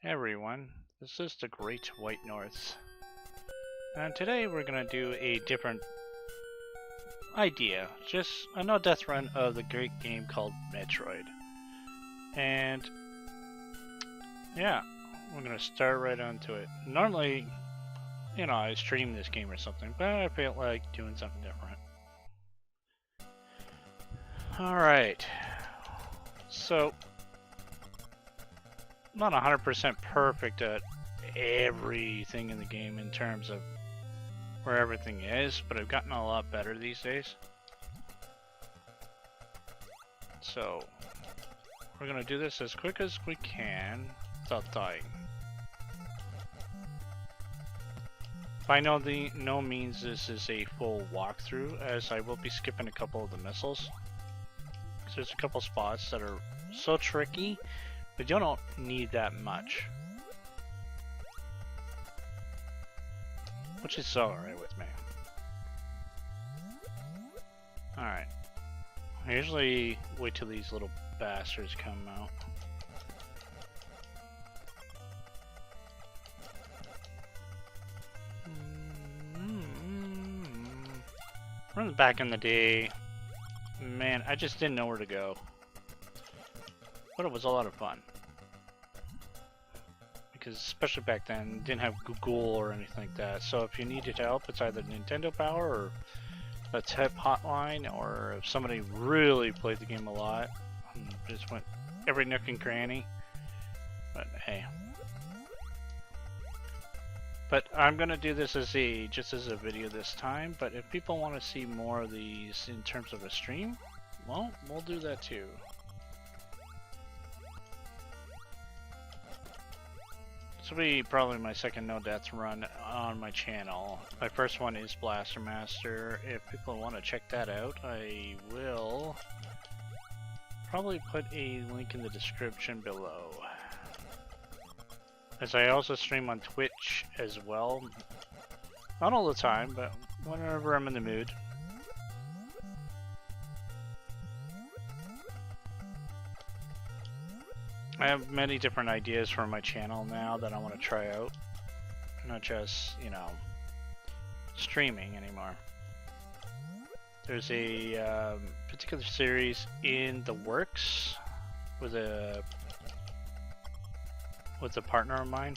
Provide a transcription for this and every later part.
Hey everyone, this is the Great White North, and today we're gonna do a different idea, just a no-death run of the great game called Metroid. And yeah, we're gonna start right onto it. Normally, I stream this game or something, but I feel like doing something different. Alright, so not 100% perfect at everything in the game in terms of where everything is, but I've gotten a lot better these days. So we're gonna do this as quick as we can without dying. By no means this is a full walkthrough, as I will be skipping a couple of the missiles. So there's a couple spots that are so tricky, but you don't need that much. Which is alright with me. Alright. I usually wait till these little bastards come out. Remember back in the day, man, I just didn't know where to go. But it was a lot of fun. Because especially back then, didn't have Google or anything like that. So if you needed help, it's either Nintendo Power or a tip hotline, or if somebody really played the game a lot, just went every nook and cranny. But hey. But I'm gonna do this as just as a video this time. But if people want to see more of these in terms of a stream, well, we'll do that too. This will be probably my second no-death run on my channel. My first one is Blaster Master. If people want to check that out, I will probably put a link in the description below. As I also stream on Twitch as well. Not all the time, but whenever I'm in the mood. I have many different ideas for my channel now that I want to try out. Not just, streaming anymore. There's a particular series in the works with a partner of mine.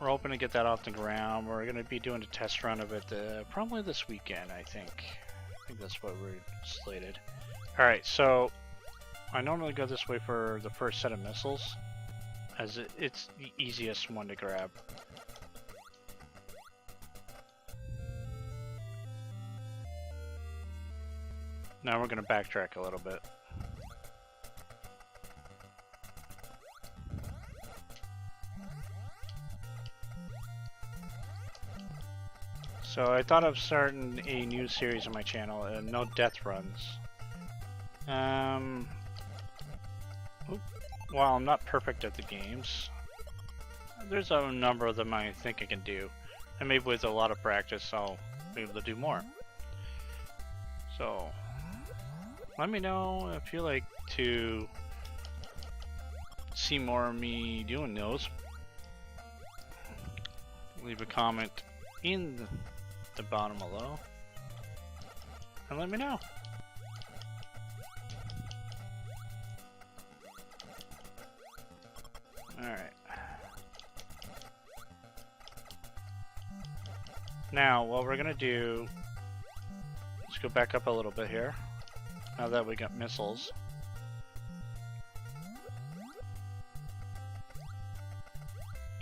We're hoping to get that off the ground. We're going to be doing a test run of it probably this weekend, I think. I think that's what we're slated. Alright, so I normally go this way for the first set of missiles, as it's the easiest one to grab. Now we're going to backtrack a little bit. So I thought of starting a new series on my channel, no death runs. While I'm not perfect at the games, there's a number of them I think I can do. And maybe with a lot of practice I'll be able to do more. So, let me know if you like to see more of me doing those. Leave a comment in the bottom below and let me know. Alright. Now, what we're gonna do, let's go back up a little bit here. Now that we got missiles.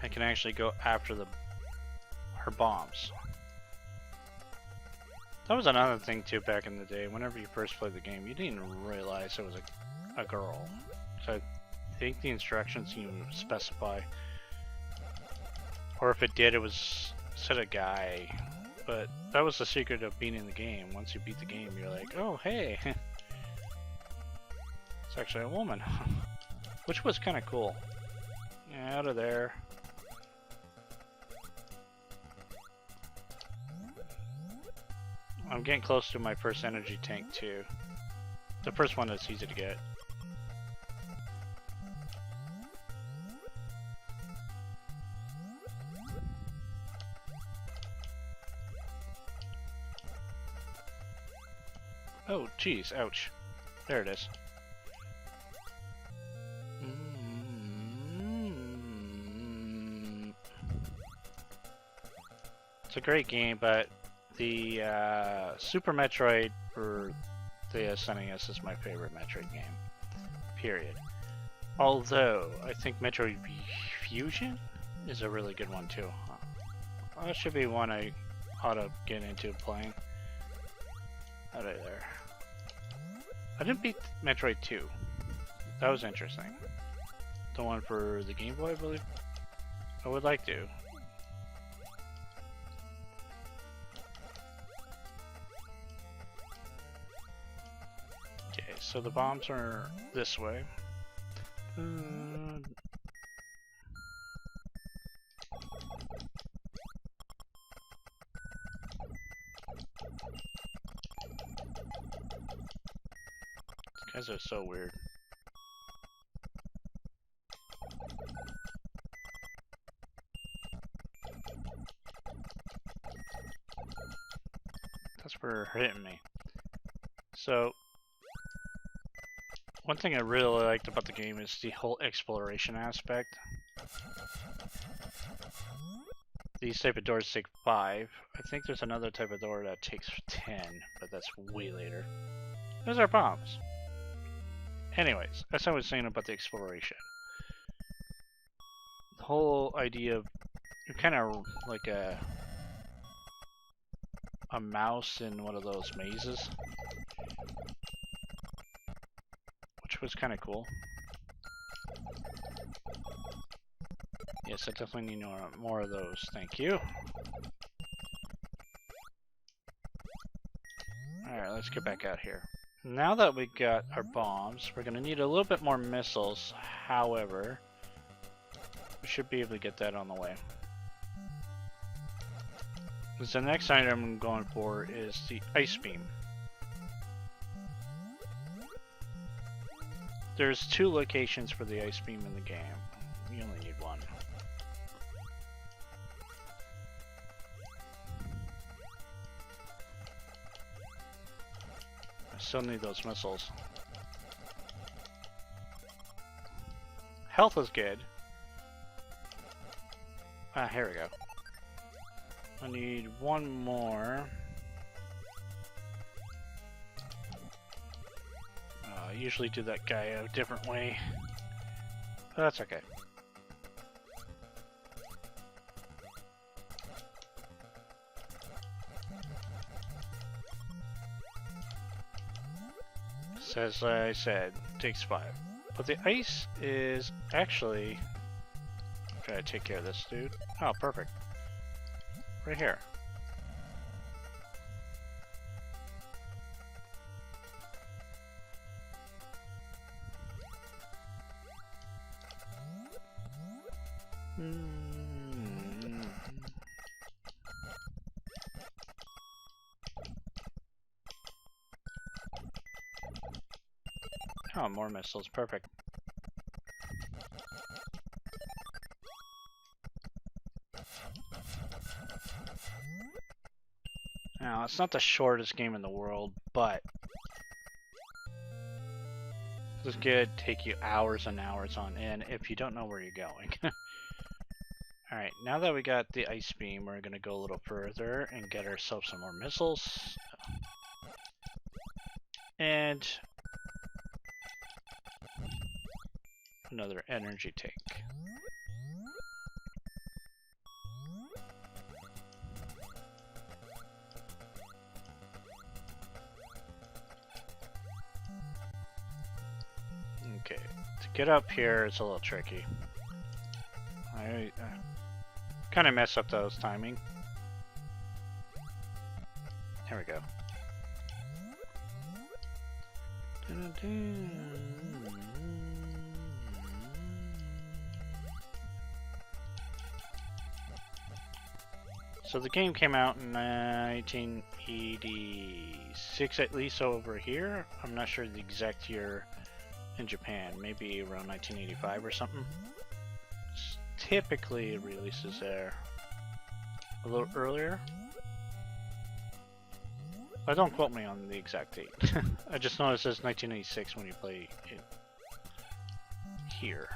I can actually go after her bombs. That was another thing too back in the day. Whenever you first played the game, you didn't realize it was a girl. So I think the instructions you specify, or if it did, it was said a guy. But that was the secret of beating the game. Once you beat the game, you're like, oh hey, it's actually a woman, which was kind of cool. Yeah, out of there. I'm getting close to my first energy tank too. The first one is easy to get. Oh, geez, ouch. There it is. It's a great game, but the Super Metroid for the SNES is my favorite Metroid game. Period. Although, I think Metroid Fusion is a really good one too. That should be one I ought to get into playing. Out of there. I didn't beat Metroid 2. That was interesting. The one for the Game Boy, I believe. I would like to. Okay, so the bombs are this way. These guys are so weird. That's for hitting me. So, one thing I really liked about the game is the whole exploration aspect. These type of doors take 5. I think there's another type of door that takes 10, but that's way later. Those are bombs. Anyways, as I was saying about the exploration. The whole idea of, you're kind of like a mouse in one of those mazes. Which was kind of cool. Yes, I definitely need more of those. Thank you. Alright, let's get back out here. Now that we got our bombs, we're going to need a little bit more missiles. However, we should be able to get that on the way. So the next item I'm going for is the ice beam. There's 2 locations for the ice beam in the game. You only need 1. I still need those missiles. Health is good. Ah, here we go. I need 1 more. I usually do that guy a different way, but that's okay. So as I said, takes 5. But the ice is actually... Try to take care of this dude. Oh, perfect. Right here. Oh, more missiles. Perfect. Now, it's not the shortest game in the world, but this could take you hours and hours on end if you don't know where you're going. Alright, now that we got the ice beam, we're going to go a little further and get ourselves some more missiles. And another energy tank. Okay, to get up here it's a little tricky. I kind of mess up those timing. There we go. So the game came out in 1986 at least over here. I'm not sure the exact year in Japan, maybe around 1985 or something. Typically it releases there a little earlier. Don't quote me on the exact date. I just know it says 1986 when you play it here.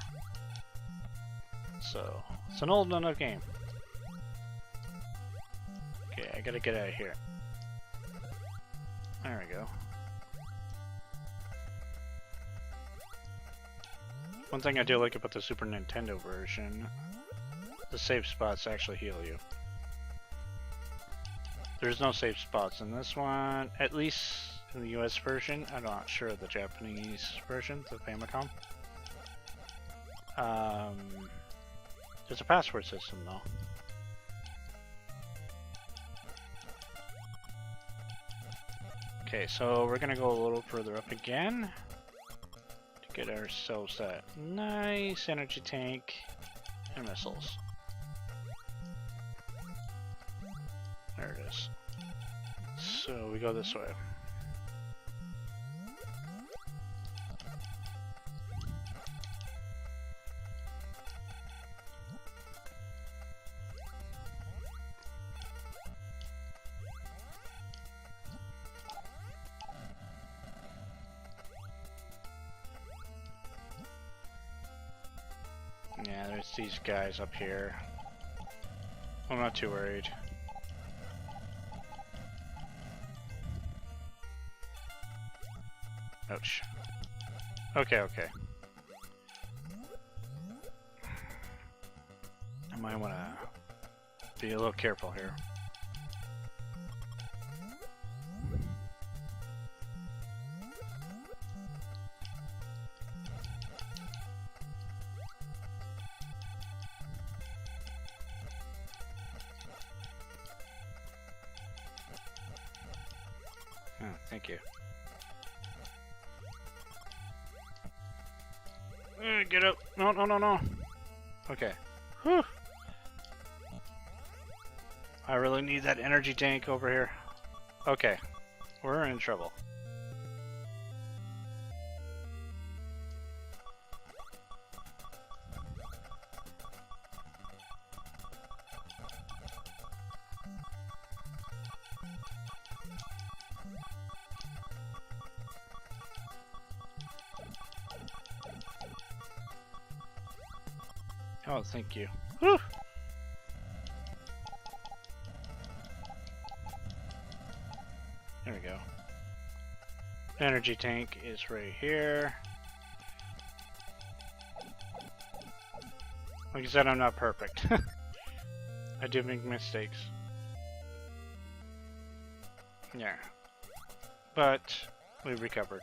So, it's an old enough game. Okay, I gotta get out of here. There we go. One thing I do like about the Super Nintendo version, the save spots actually heal you. There's no save spots in this one, at least in the US version. I'm not sure of the Japanese version, the Famicom. There's a password system though. Okay, so we're gonna go a little further up again to get ourselves that nice energy tank and missiles. There it is. So we go this way. Yeah, there's these guys up here. I'm not too worried. Ouch. Okay, okay. I might want to be a little careful here. Oh, thank you. Get up! No, no, no, no! Okay. Whew! I really need that energy tank over here. Okay. We're in trouble. Oh, thank you. Whew. There we go. Energy tank is right here. Like I said, I'm not perfect. I do make mistakes. Yeah. But we recovered.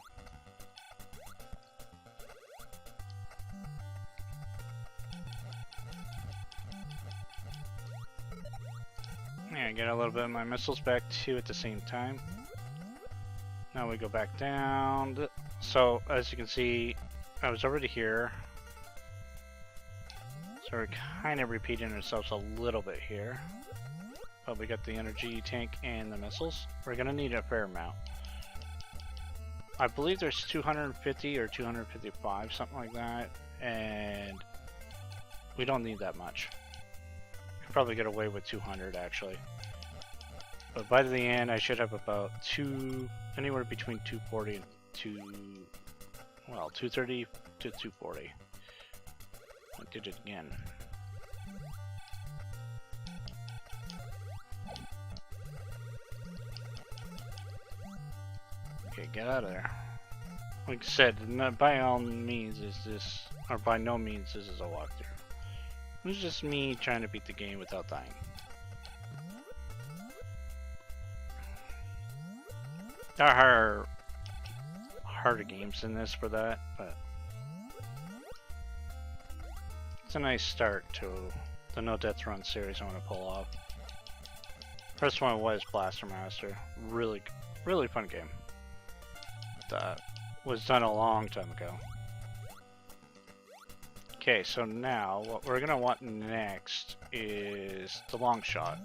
Yeah, get a little bit of my missiles back too at the same time. Now we go back down. So as you can see, I was already here. So we're kind of repeating ourselves a little bit here. But we got the energy tank and the missiles. We're gonna need a fair amount. I believe there's 250 or 255, something like that, and we don't need that much. Could probably get away with 200 actually. But by the end, I should have about anywhere between 240 and 230 to 240. I did it again. Okay, get out of there. Like I said, by all means is this, or by no means this is a walkthrough. It's just me trying to beat the game without dying. There are harder games than this for that, but it's a nice start to the No Death Run series I want to pull off. First one was Blaster Master. Really, really fun game. That was done a long time ago. Okay, so now what we're gonna want next is the long shot.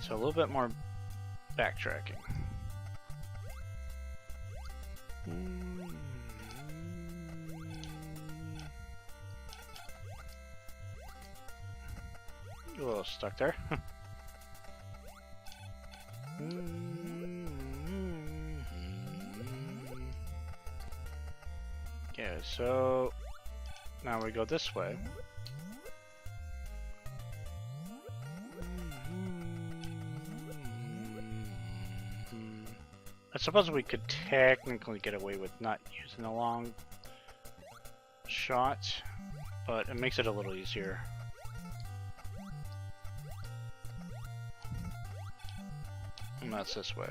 So a little bit more backtracking. You're a little stuck there. Okay, so now we go this way. I suppose we could technically get away with not using a long shot, but it makes it a little easier. And that's this way.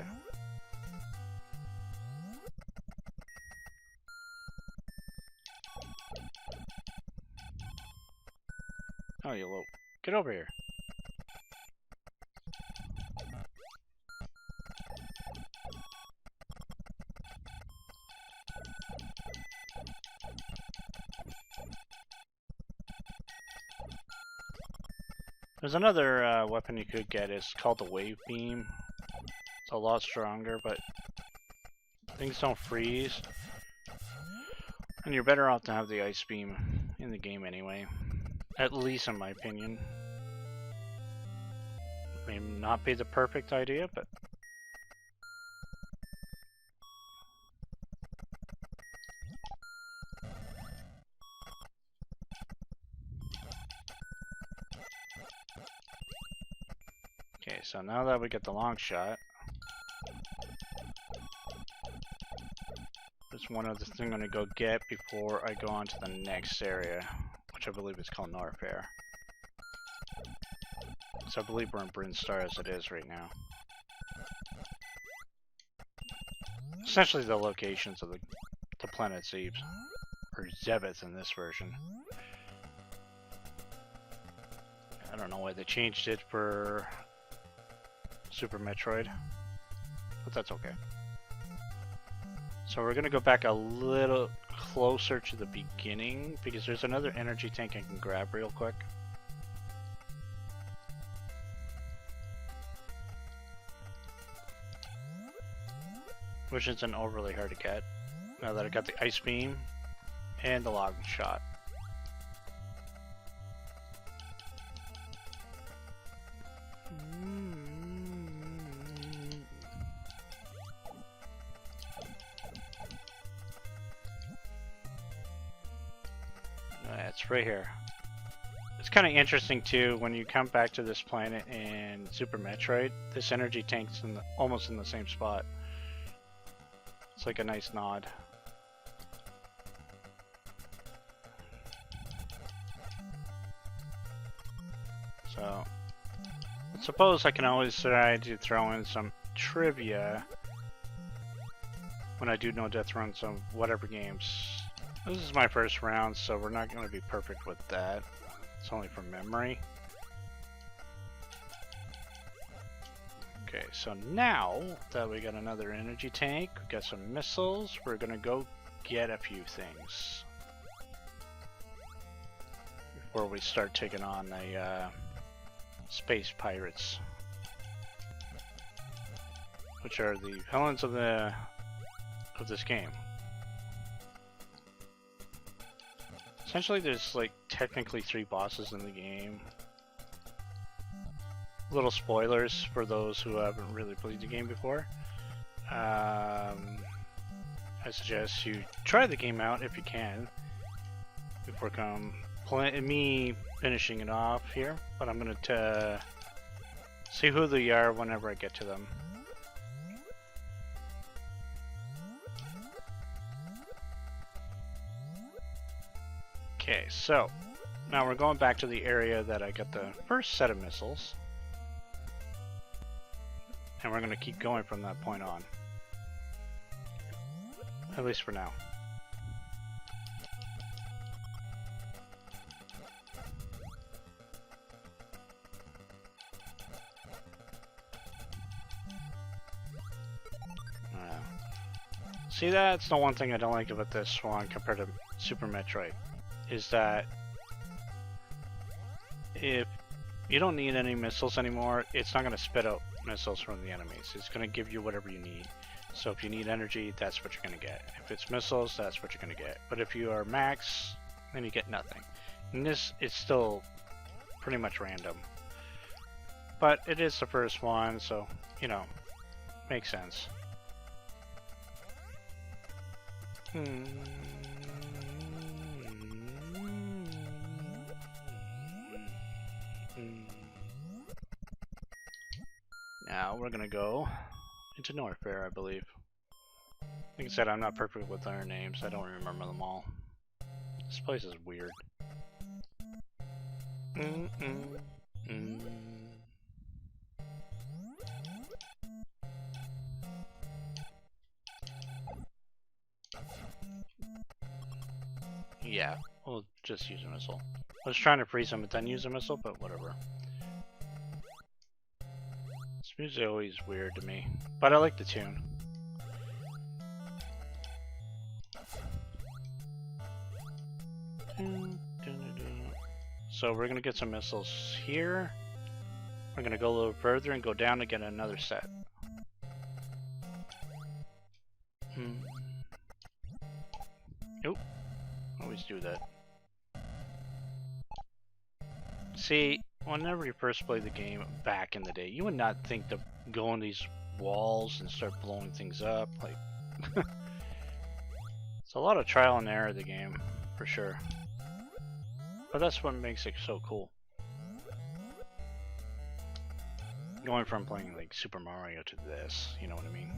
Oh, you little... Get over here. There's another weapon you could get. It's called the Wave Beam. It's a lot stronger, but things don't freeze. And you're better off to have the Ice Beam in the game anyway. At least in my opinion. May not be the perfect idea, but... Okay, so now that we get the long shot, there's one other thing I'm gonna go get before I go on to the next area, which I believe is called Norfair. So I believe we're in Brinstar as it is right now. Essentially the locations of the planet Zebes, or Zebeth in this version. I don't know why they changed it for Super Metroid, but that's okay. So we're gonna go back a little closer to the beginning because there's another energy tank I can grab real quick. Which isn't overly hard to get now that I got the Ice Beam and the long shot. It's right here. It's kind of interesting too when you come back to this planet in Super Metroid. This energy tank's almost in the same spot. It's like a nice nod. So, I suppose I can always try to throw in some trivia when I do no death runs on whatever games. This is my first round, so we're not going to be perfect with that. It's only from memory. Okay, so now that we got another energy tank, we got some missiles, we're going to go get a few things before we start taking on the space pirates, which are the villains of this game. Essentially, there's like technically 3 bosses in the game. Little spoilers for those who haven't really played the game before. I suggest you try the game out if you can before me finishing it off here. But I'm gonna see who they are whenever I get to them. Okay, so now we're going back to the area that I got the first set of missiles. And we're going to keep going from that point on. At least for now. See, that's the one thing I don't like about this one compared to Super Metroid. Is that if you don't need any missiles anymore, it's not going to spit out missiles from the enemies. It's going to give you whatever you need. So if you need energy, that's what you're going to get. If it's missiles, that's what you're going to get. But if you are max, then you get nothing. In this, it's still pretty much random. But it is the first one, so, you know, makes sense. Now we're gonna go into Norfair, I believe. Like I said, I'm not perfect with their names. I don't remember them all. This place is weird. Yeah, we'll just use a missile. I was trying to freeze him and then use a missile, but whatever. This music is always weird to me, but I like the tune. So we're gonna get some missiles here. We're gonna go a little further and go down to get another set. Nope. Always do that. See, whenever you first played the game back in the day, you would not think to go on these walls and start blowing things up. Like, it's a lot of trial and error of the game, for sure. But that's what makes it so cool. Going from playing like Super Mario to this, you know what I mean?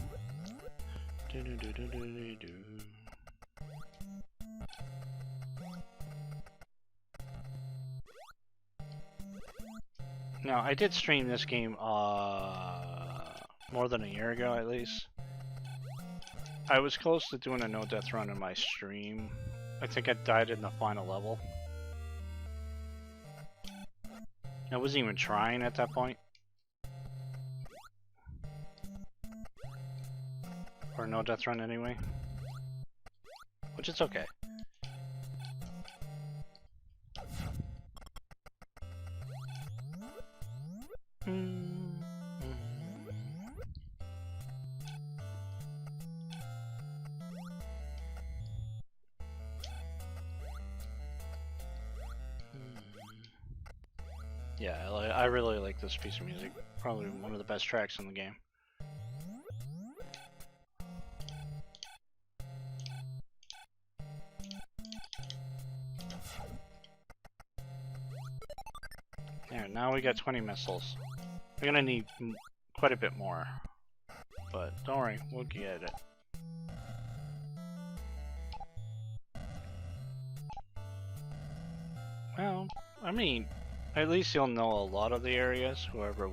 Now, I did stream this game more than a year ago, at least. I was close to doing a no-death run in my stream. I think I died in the final level. I wasn't even trying at that point. Or no death run anyway. Which is okay. Yeah, I really like this piece of music. Probably one of the best tracks in the game. There, now we got 20 missiles. We're gonna need quite a bit more. But don't worry, we'll get it. Well, I mean, at least you'll know a lot of the areas, whoever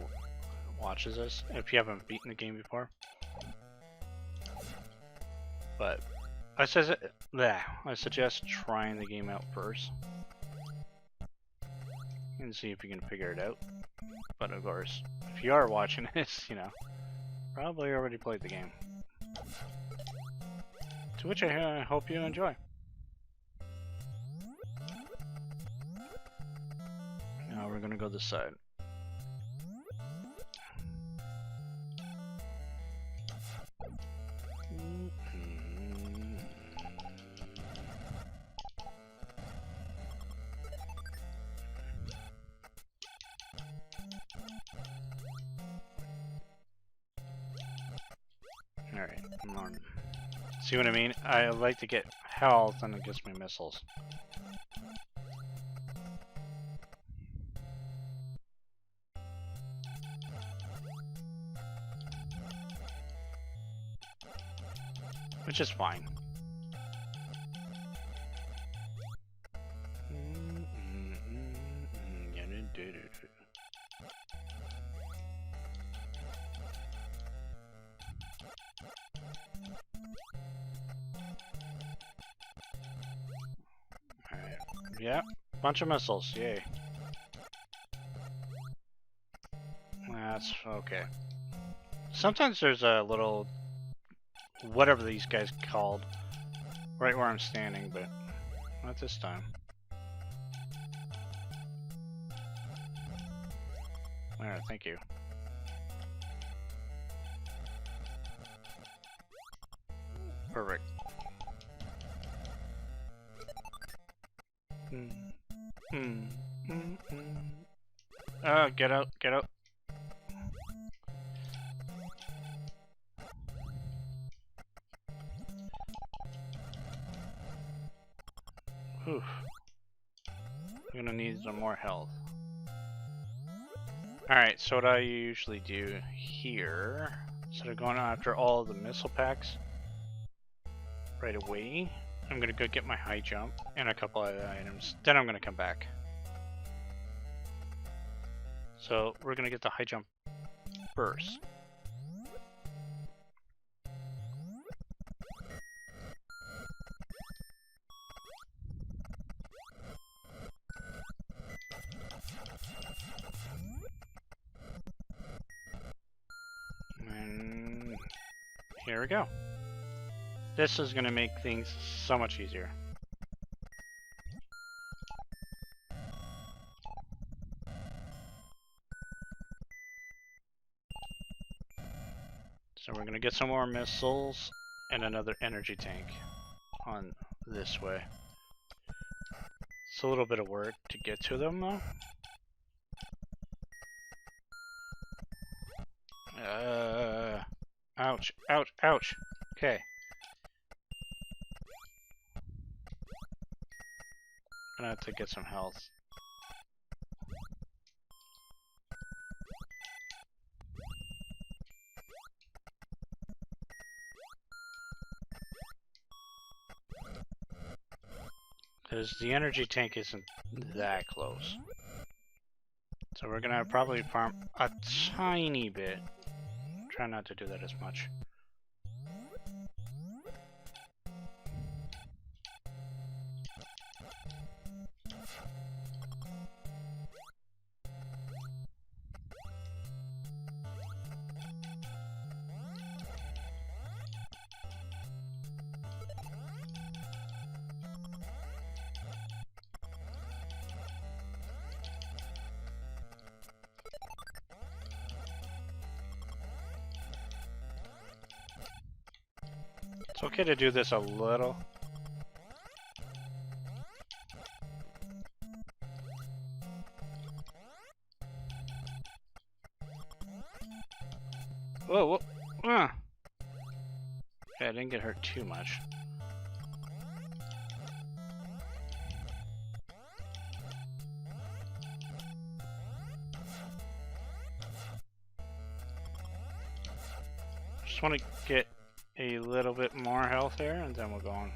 watches this, if you haven't beaten the game before. But I suggest trying the game out first. And see if you can figure it out. But of course, if you are watching this, you know, probably already played the game. To which I hope you enjoy. Now we're gonna go this side. Alright, come on. See what I mean? I like to get health and it gives me missiles. Which is fine. Alright. Yeah, bunch of missiles, yay. That's okay. Sometimes there's a little whatever these guys called right where I'm standing, but not this time. Alright, thank you. Perfect. Get out, get out. need some more health. Alright, so what I usually do here, instead of going after all the missile packs right away, I'm gonna go get my high jump and a couple other items. Then I'm gonna come back. So we're gonna get the high jump first. And here we go. This is gonna make things so much easier. So we're gonna get some more missiles and another energy tank on this way. It's a little bit of work to get to them though. Ouch, ouch, ouch. Okay. Gonna have to get some health. Because the energy tank isn't that close. So we're gonna probably farm a tiny bit. Try not to do that as much. It's okay to do this a little. Whoa, whoa. Okay, I didn't get hurt too much. Just want to get a little bit more health there, and then we'll go on.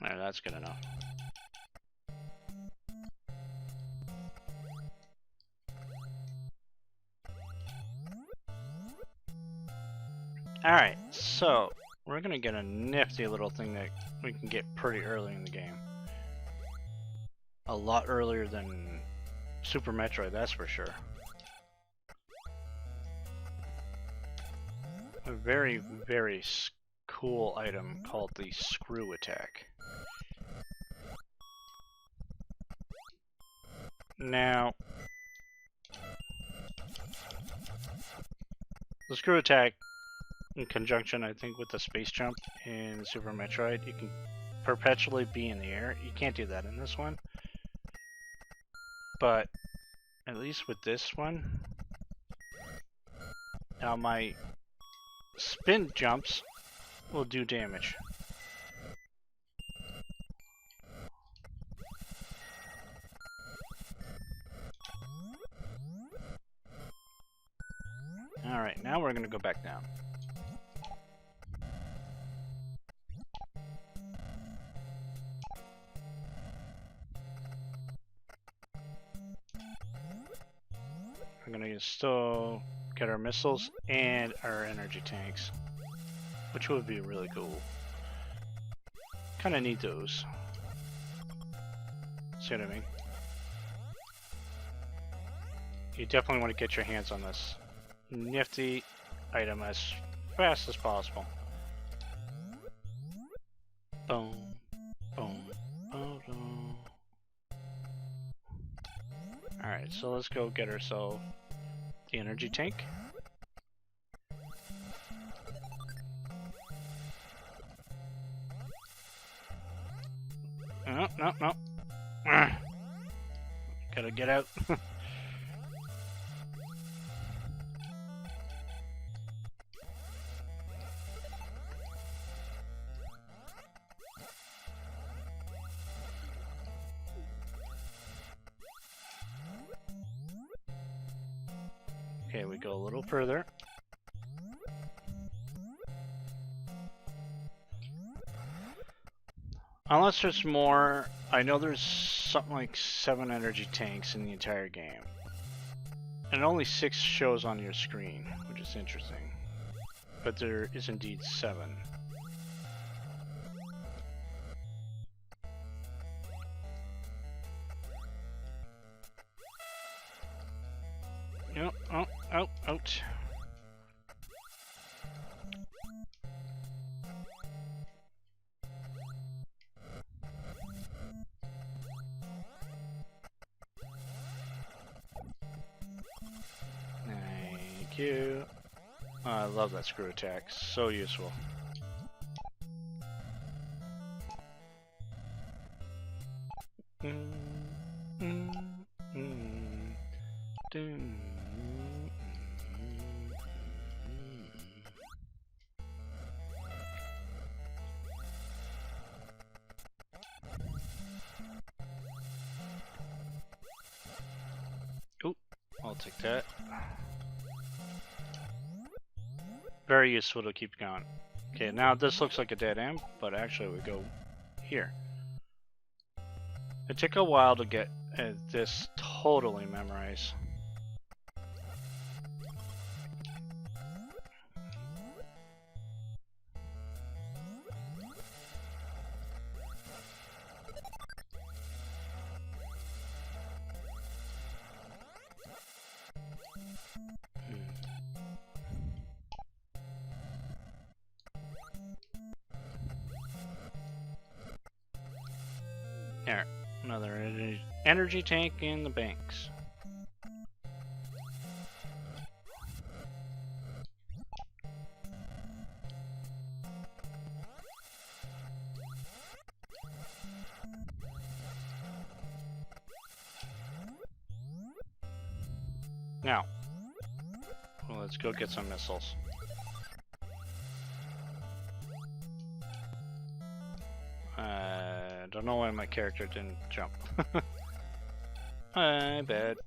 There, that's good enough. Alright, so we're gonna get a nifty little thing that we can get pretty early in the game. A lot earlier than Super Metroid, that's for sure. A very, very cool item called the Screw Attack. Now, the Screw Attack, in conjunction, I think, with the space jump in Super Metroid, you can perpetually be in the air. You can't do that in this one. But, at least with this one, now my spin jumps will do damage. Alright, now we're gonna go back down. We're gonna still get our missiles and our energy tanks, which would be really cool. Kinda need those. See what I mean? You definitely want to get your hands on this nifty item as fast as possible. Boom, boom, boom, boom. Alright, so let's go get ourselves the energy tank. No, no, no. Gotta get out. Okay, we go a little further. Unless there's more, I know there's something like 7 energy tanks in the entire game. And only 6 shows on your screen, which is interesting. But there is indeed 7. Oh, out. Thank you. Oh, I love that screw attack. So useful. Oop, I'll take that. Very useful to keep going. Okay, now this looks like a dead end, but actually we go here. It took a while to get this totally memorized. There, another energy tank in the banks. Now, well, let's go get some missiles. Don't know why my character didn't jump. My bad.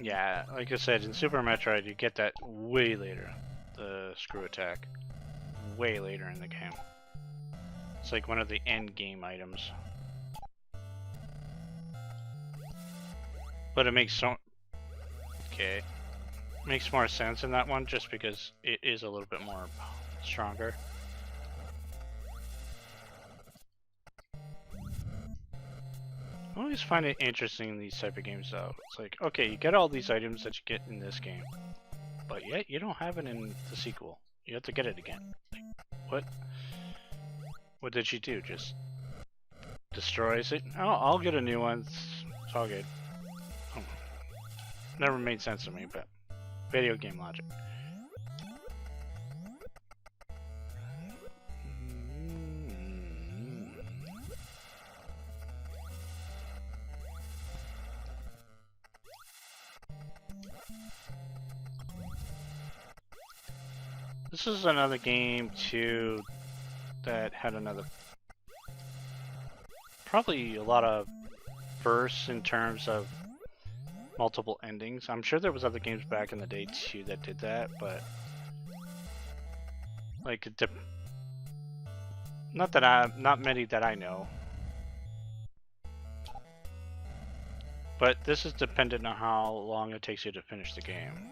Yeah, like I said, in Super Metroid, you get that way later. The screw attack. Way later in the game. It's like one of the end game items. But it makes so... Okay. Makes more sense in that one just because it is a little bit more stronger. I always find it interesting in these type of games though. It's like, okay, you get all these items that you get in this game, but yet you don't have it in the sequel. You have to get it again. Like, what? What did she do? Just destroys it? Oh, I'll get a new one. It's all good. Oh. Never made sense to me, but video game logic. This is another game too that had another, probably a lot of bursts in terms of multiple endings. I'm sure there was other games back in the day too that did that, but like not many that I know. But this is dependent on how long it takes you to finish the game.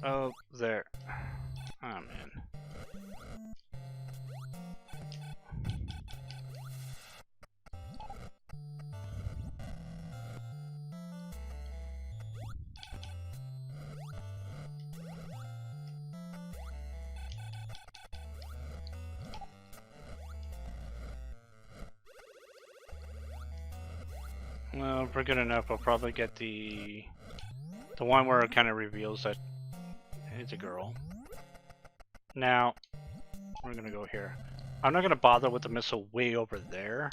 Oh, there. Oh, man. Well, if we're good enough, I'll probably get the one where it kind of reveals that it's a girl. Now, we're gonna go here. I'm not gonna bother with the missile way over there,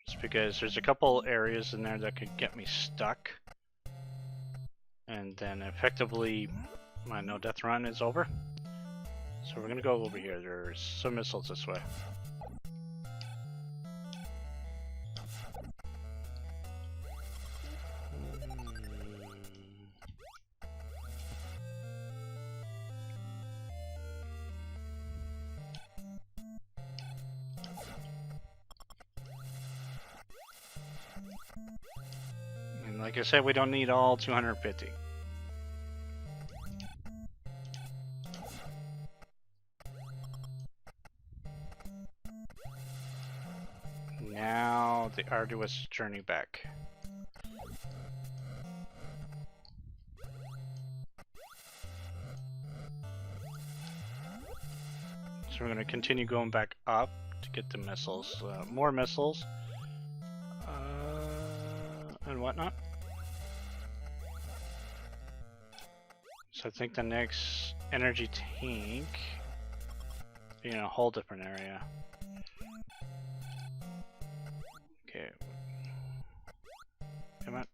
just because there's a couple areas in there that could get me stuck. And then effectively, my no-death run is over. So we're gonna go over here. There's some missiles this way. And like I said, we don't need all 250. Now the arduous journey back. So we're going to continue going back up to get the missiles, more missiles, and whatnot. So I think the next energy tank is in a whole different area. Okay. Come on.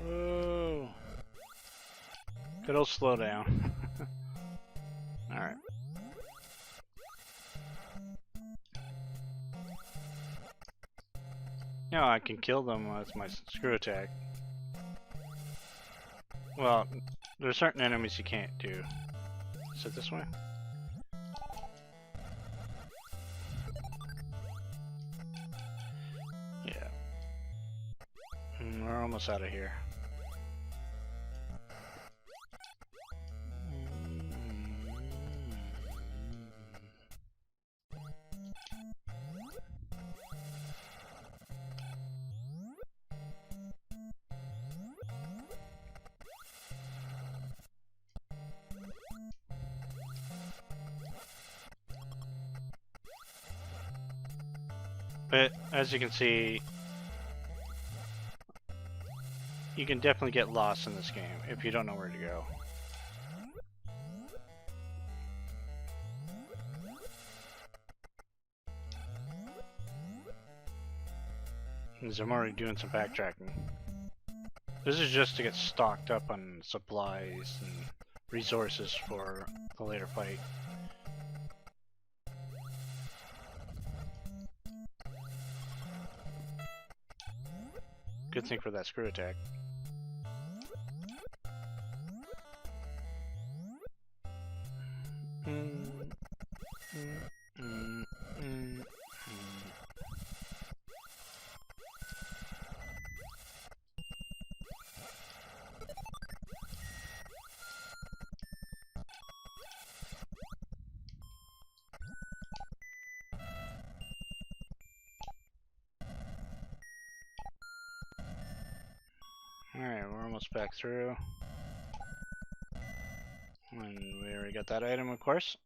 Whoa. Good old slow down. Alright. No, I can kill them with my screw attack. Well, there's certain enemies you can't do. Is it this way? Yeah. We're almost out of here. But as you can see, you can definitely get lost in this game if you don't know where to go. Because I'm already doing some backtracking. This is just to get stocked up on supplies and resources for the later fight. Good thing for that screw attack. Alright, we're almost back through. And we already got that item, of course.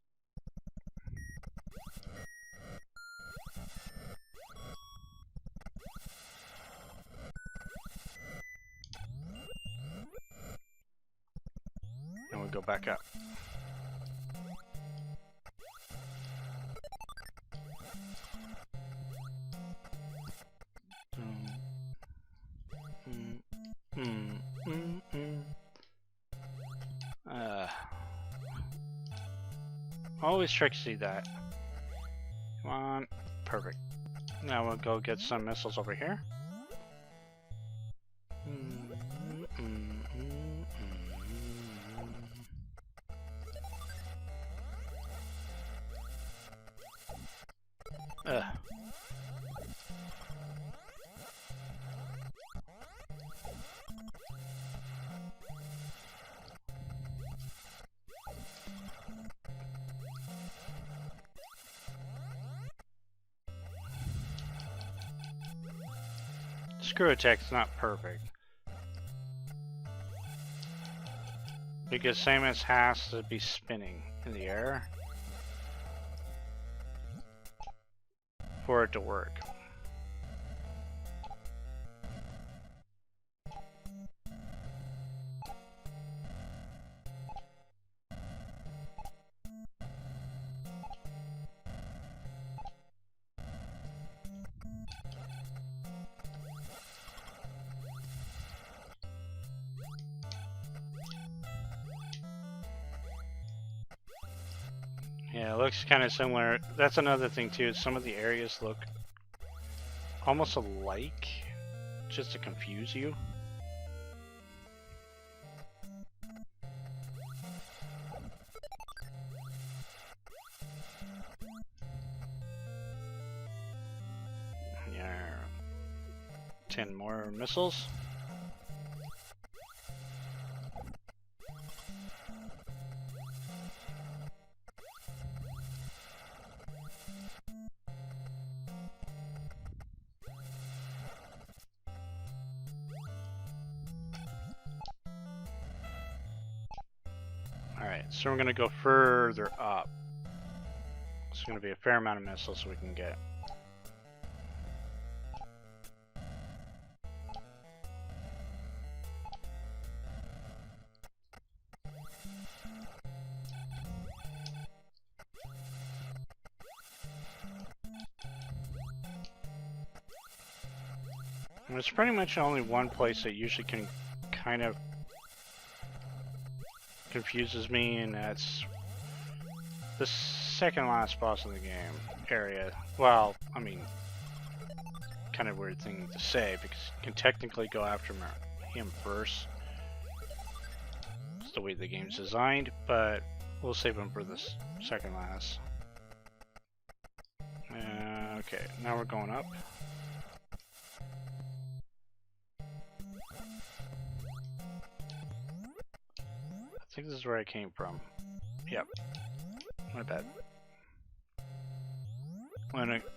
And we go back up. Always try to see that. Come on. Perfect. Now we'll go get some missiles over here. screw attack's not perfect. Because Samus has to be spinning in the air for it to work. Yeah, it looks kind of similar. That's another thing too. Some of the areas look almost alike, just to confuse you. Yeah, 10 more missiles. Alright, so we're going to go further up. It's going to be a fair amount of missiles we can get. And there's pretty much only one place that usually can kind of confuses me, and that's the second last boss of the game area. Well, I mean, kind of weird thing to say because you can technically go after him first. It's the way the game's designed, but we'll save him for this second last. Okay, now we're going up. I think this is where I came from. Yep. My bad.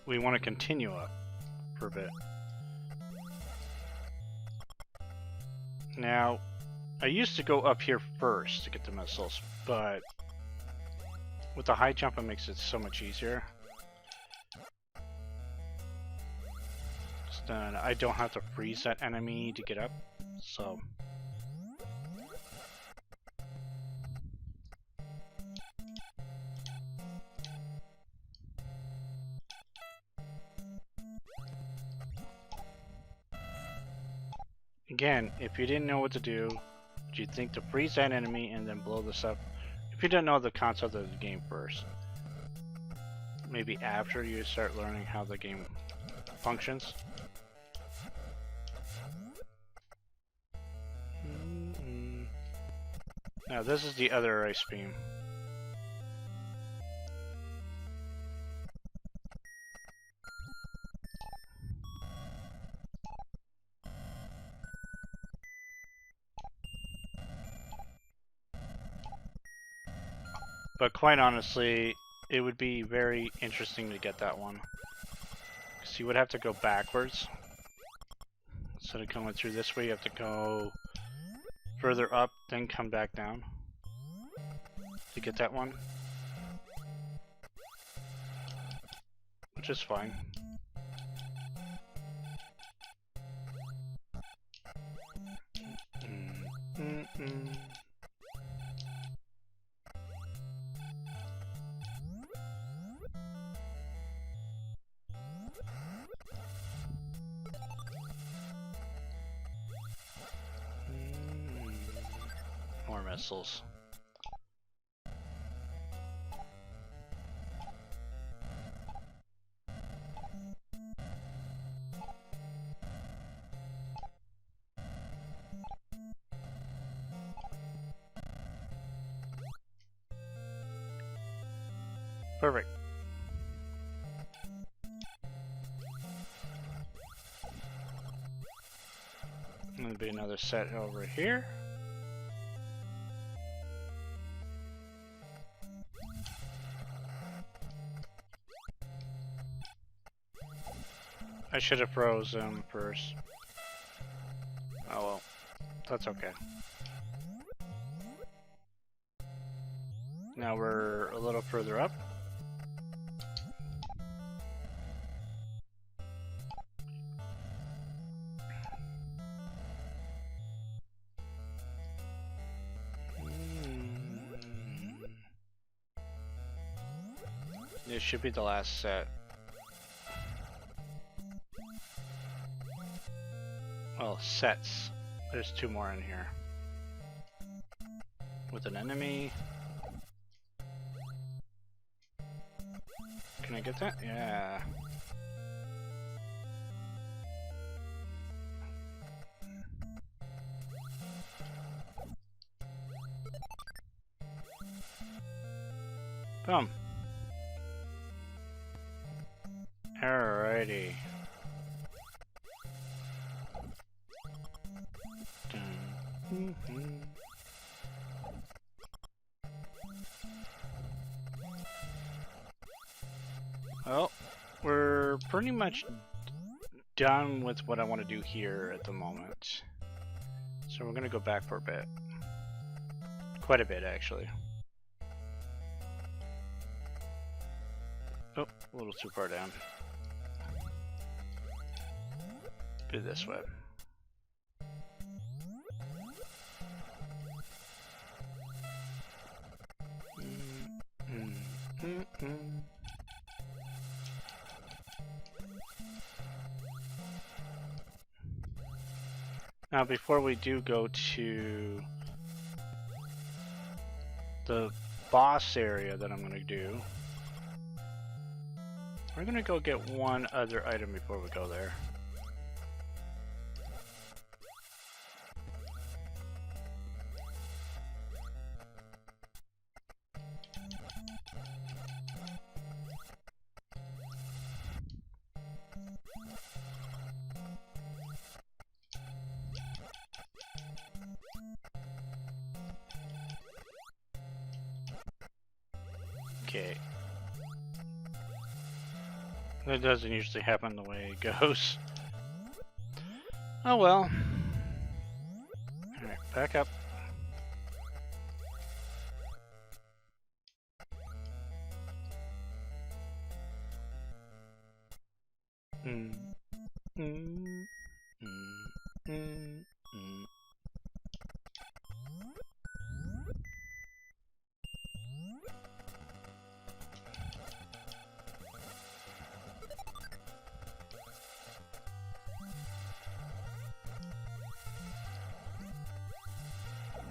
We want to continue up for a bit. Now, I used to go up here first to get the missiles, but with the high jump it makes it so much easier. So then I don't have to freeze that enemy to get up, so... Again, if you didn't know what to do, you'd think to freeze that enemy and then blow this up. If you don't know the concept of the game first. Maybe after you start learning how the game functions. Now this is the other ice beam. But quite honestly, it would be very interesting to get that one. Because you would have to go backwards. Instead of coming through this way, you have to go further up, then come back down to get that one. Which is fine. More missiles. Perfect. There'll be another set over here. I should have frozen first. Oh well, that's okay. Now we're a little further up. This should be the last set. Well, sets. There's 2 more in here. With an enemy. Can I get that? Yeah. Boom. Alrighty. Well, we're pretty much done with what I want to do here at the moment. So we're going to go back for a bit. Quite a bit, actually. Oh, a little too far down. Do this way. Now, before we do go to the boss area that I'm going to do, we're going to go get one other item before we go there. Okay. That doesn't usually happen the way it goes. Oh well. Alright, back up.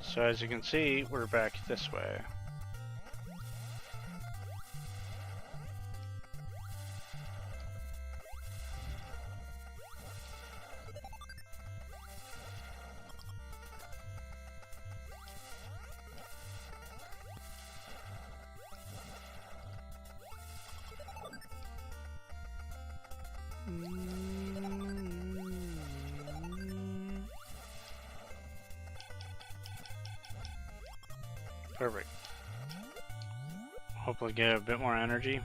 So as you can see, we're back this way. Perfect. Hopefully get a bit more energy.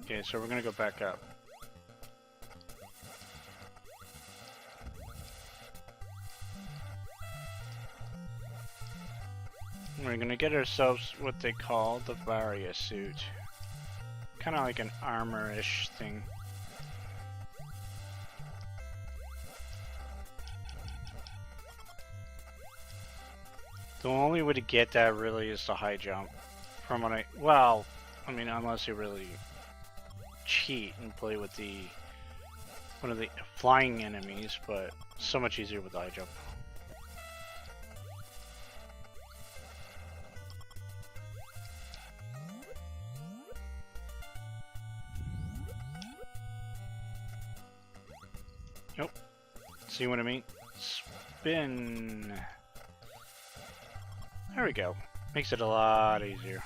Okay, so we're gonna go back up. We're gonna get ourselves what they call the Varia suit. Kind of like an armor-ish thing. The only way to get that really is to high jump. From what well, I mean, unless you really cheat and play with one of the flying enemies, but so much easier with the high jump. Nope. See what I mean? Spin. There we go. Makes it a lot easier.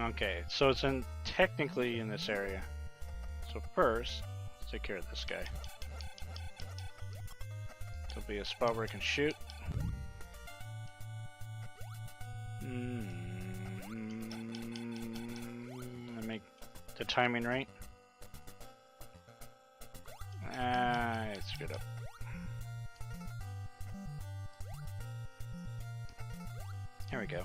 Okay, so it's technically in this area. So first, let's take care of this guy. There'll be a spot where I can shoot. I make the timing right. It's screwed up. Here we go.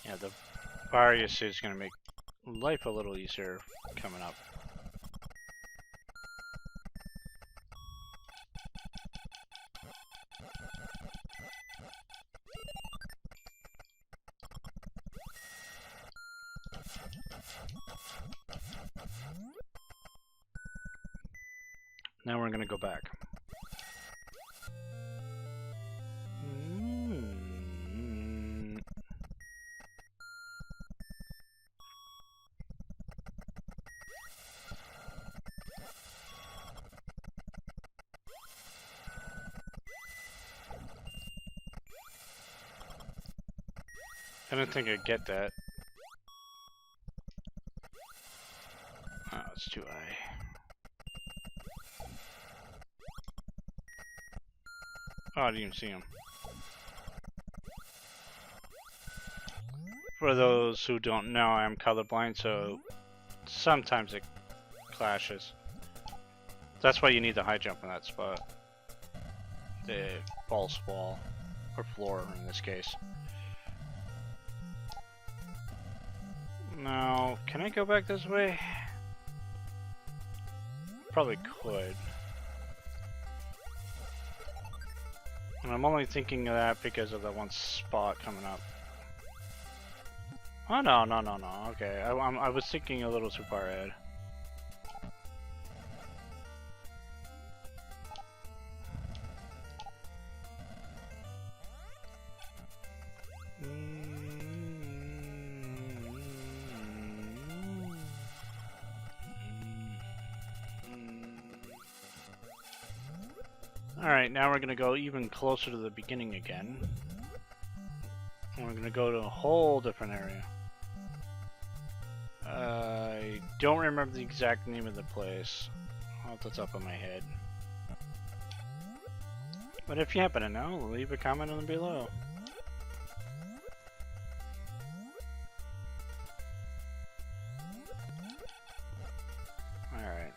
Yeah, the fire suit is going to make life a little easier coming up. Now we're going to go back. I didn't think I'd get that. Oh, it's too high. Oh, I didn't even see him. For those who don't know, I'm colorblind, so sometimes it clashes. That's why you need the high jump in that spot. The false wall, or floor in this case. Now, can I go back this way? Probably could. And I'm only thinking of that because of that one spot coming up. Oh no, no, no, no. Okay, I was thinking a little too far ahead. Alright, now we're going to go even closer to the beginning again. And we're going to go to a whole different area. I don't remember the exact name of the place off the top of my head. But if you happen to know, leave a comment on below. Alright.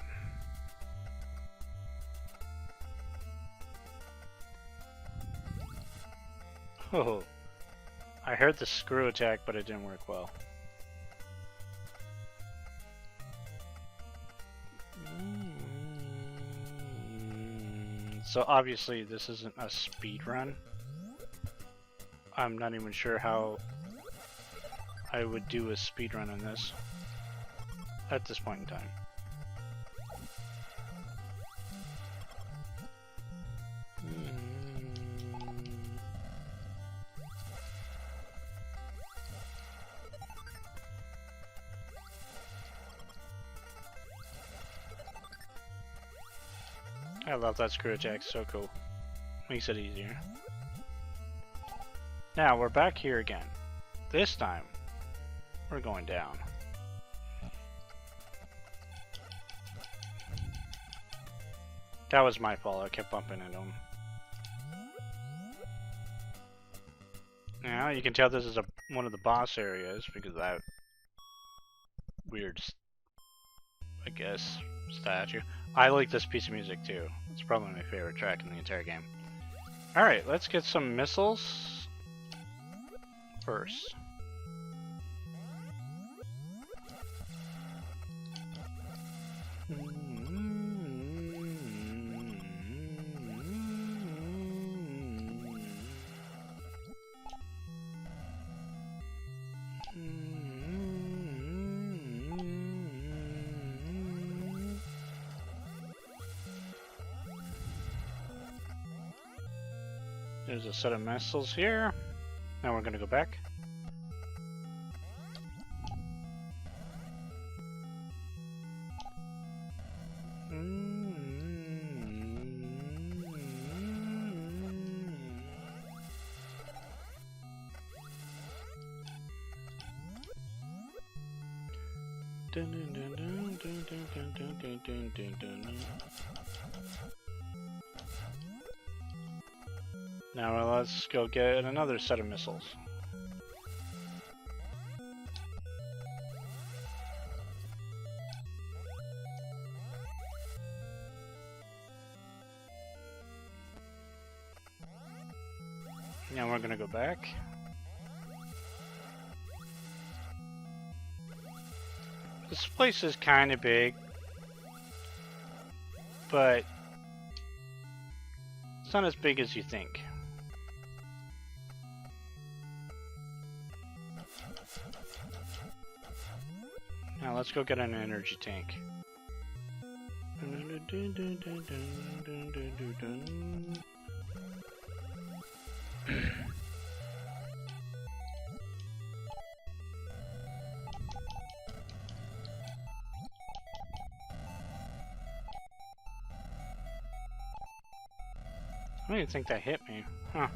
Oh, I heard the screw attack, but it didn't work well. So obviously this isn't a speed run. I'm not even sure how I would do a speed run in this at this point in time. I love that screw attack, so cool. Makes it easier. Now we're back here again. This time, we're going down. That was my fault, I kept bumping into him. Now you can tell this is one of the boss areas because of that weird, I guess, statue. I like this piece of music too. It's probably my favorite track in the entire game. Alright, let's get some missiles first. There's a set of missiles here. Now we're gonna go back. Now let's go get another set of missiles. Now we're gonna go back. This place is kind of big, but it's not as big as you think. Now let's go get an energy tank. I didn't think that hit me. Huh.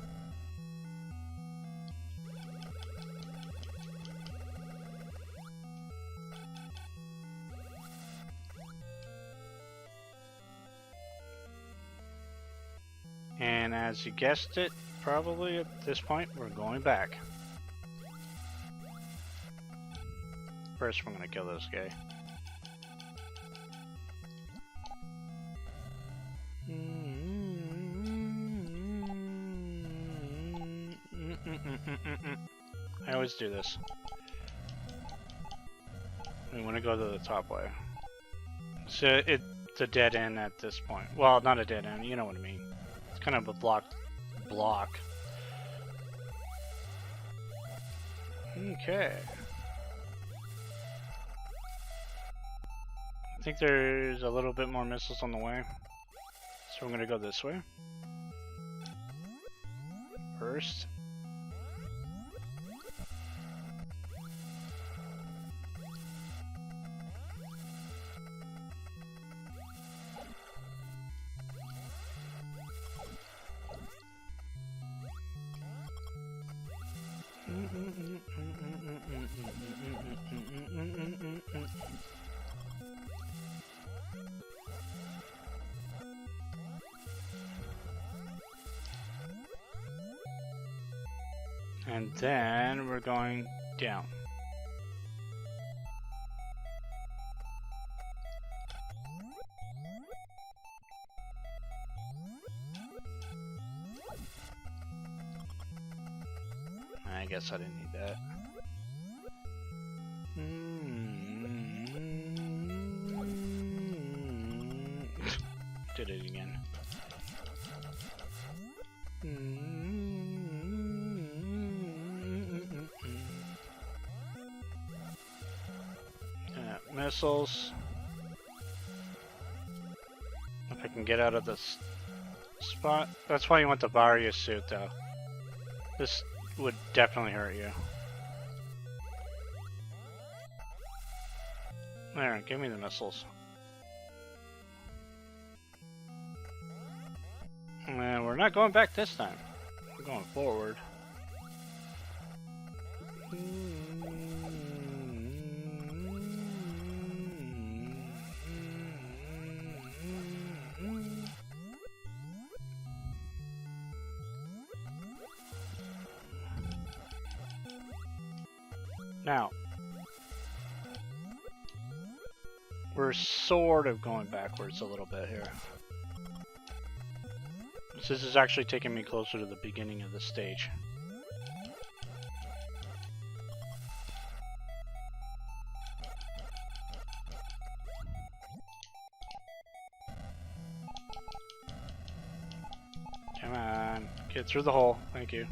And as you guessed it, probably at this point, we're going back. First, we're gonna kill this guy. I always do this. We want to go to the top way. So it's a dead end at this point. Well, not a dead end, you know what I mean. It's kind of a block. Okay. I think there's a little bit more missiles on the way. So we're gonna go this way. First. And then we're going down. I guess I didn't need that. Did it again. Missiles. If I can get out of this spot. That's why you want the barrier suit though. This would definitely hurt you. There, give me the missiles. And we're not going back this time. We're going forward. Now, we're sort of going backwards a little bit here. So this is actually taking me closer to the beginning of the stage. Come on, get through the hole, thank you.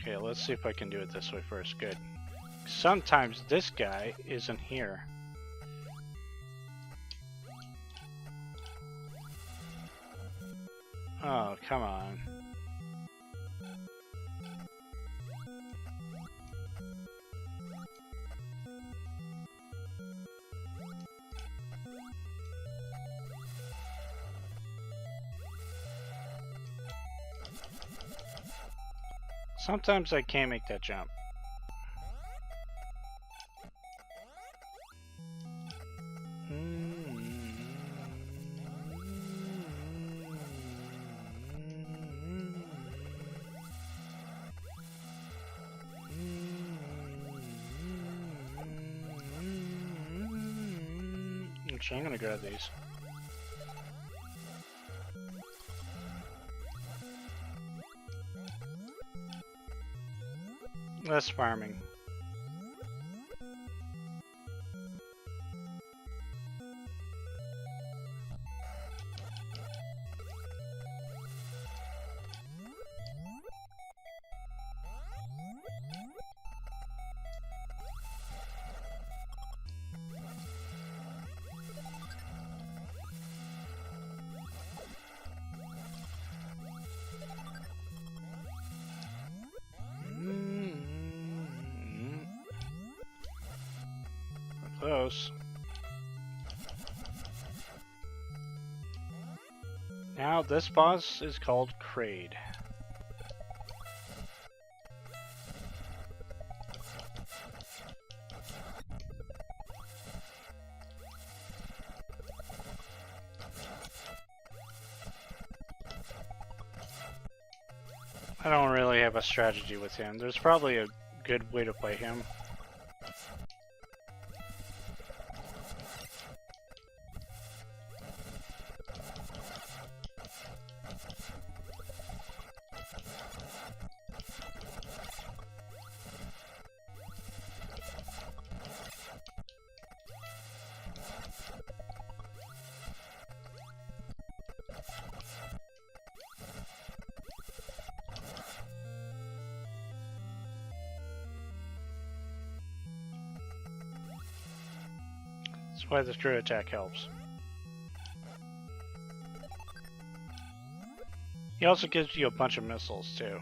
Okay, let's see if I can do it this way first. Good. Sometimes this guy isn't here. Oh, come on. Sometimes I can't make that jump. Actually, I'm gonna grab these. Less farming. Close. Now this boss is called Kraid. I don't really have a strategy with him. There's probably a good way to play him. That's why the screw attack helps. He also gives you a bunch of missiles too.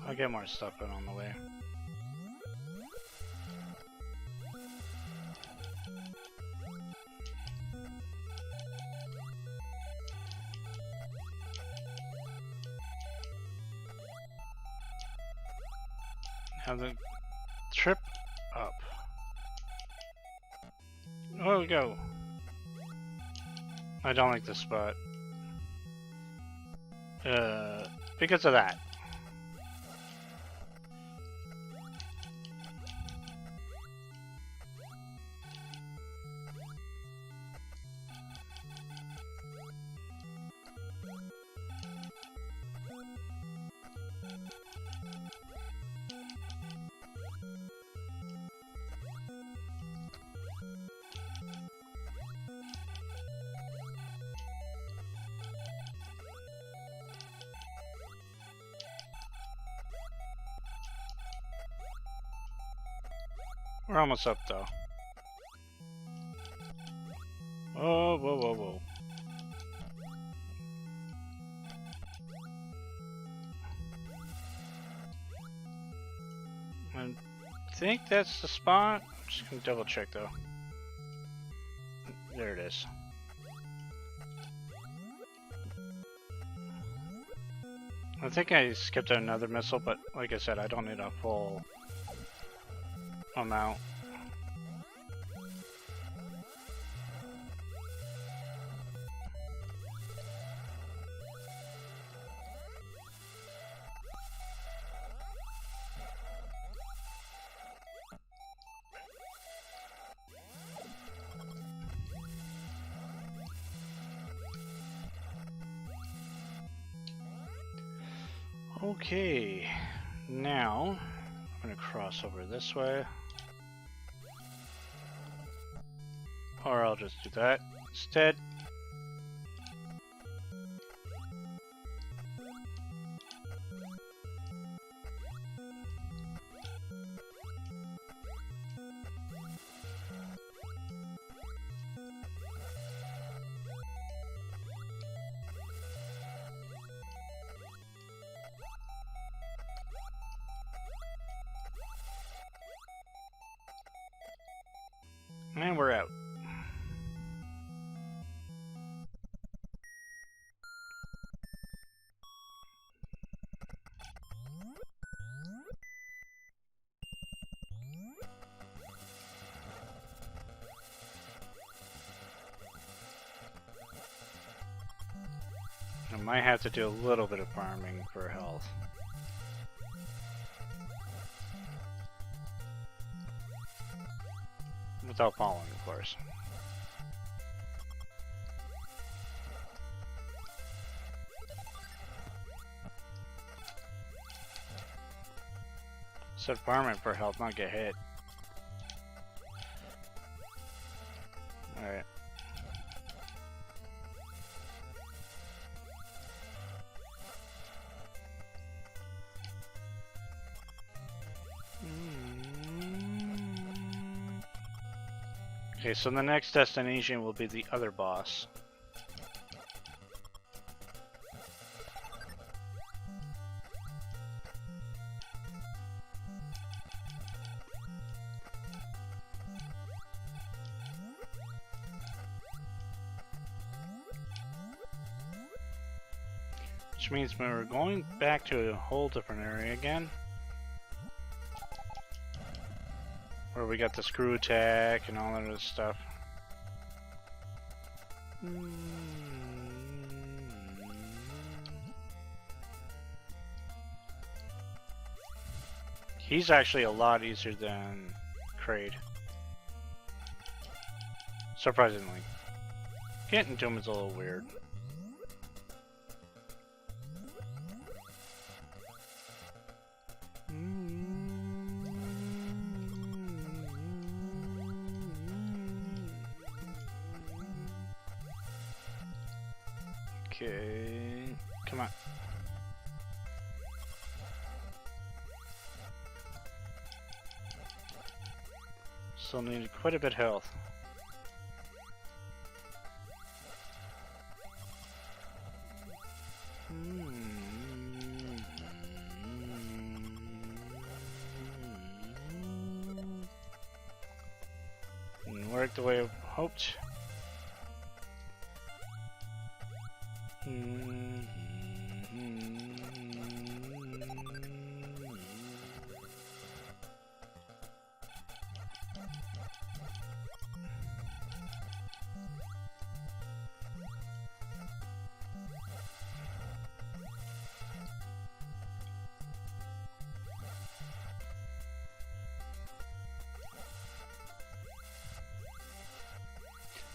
I'll get more stuff in on the way. Now the trip up. Oh, we go. I don't like this spot. Because of that. We're almost up though. Whoa, whoa, whoa, whoa. I think that's the spot. I'm just gonna double check though. There it is. I think I skipped another missile, but like I said, I don't need a full amount. Okay, now I'm gonna cross over this way. Or I'll just do that instead. And we're out. I might have to do a little bit of farming for health. Without falling, of course. Said farming for health, not get hit. Alright. Okay, so the next destination will be the other boss. Which means we're going back to a whole different area again. Where we got the screw attack and all that other stuff. He's actually a lot easier than Kraid. Surprisingly. Getting to him is a little weird. Okay, come on. Still need quite a bit of health. Worked the way I hoped.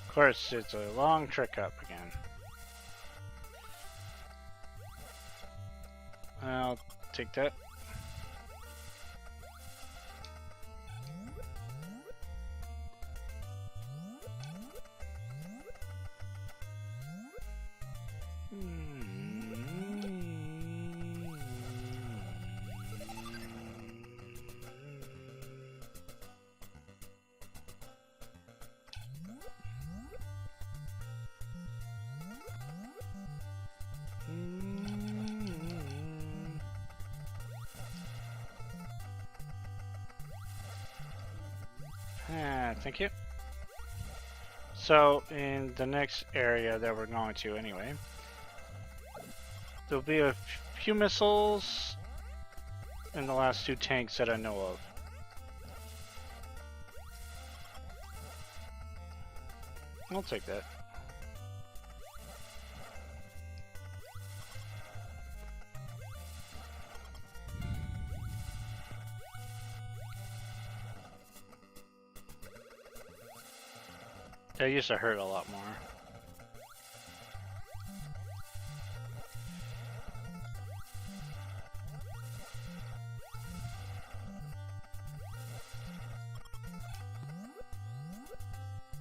Of course, it's a long trek up again. I'll take that. Thank you. So, in the next area that we're going to anyway, there'll be a few missiles and the last two tanks that I know of. I'll take that. That used to hurt a lot more.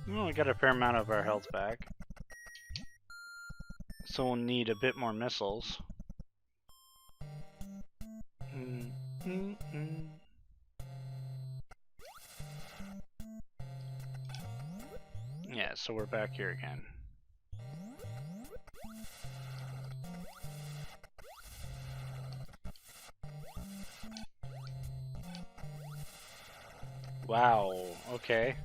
Well, we got a fair amount of our health back. So we'll need a bit more missiles. Yeah, so we're back here again. Wow, okay.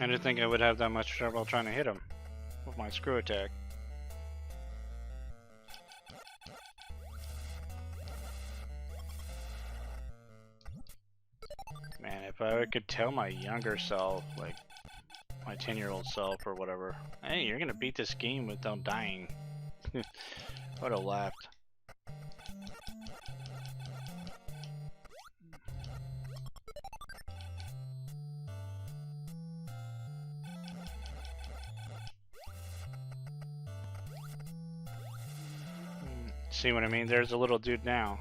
I didn't think I would have that much trouble trying to hit him with my screw attack. Man, if I could tell my younger self, like my 10-year-old self or whatever, hey, you're gonna beat this game without dying. I would have laughed. See what I mean? There's a little dude now.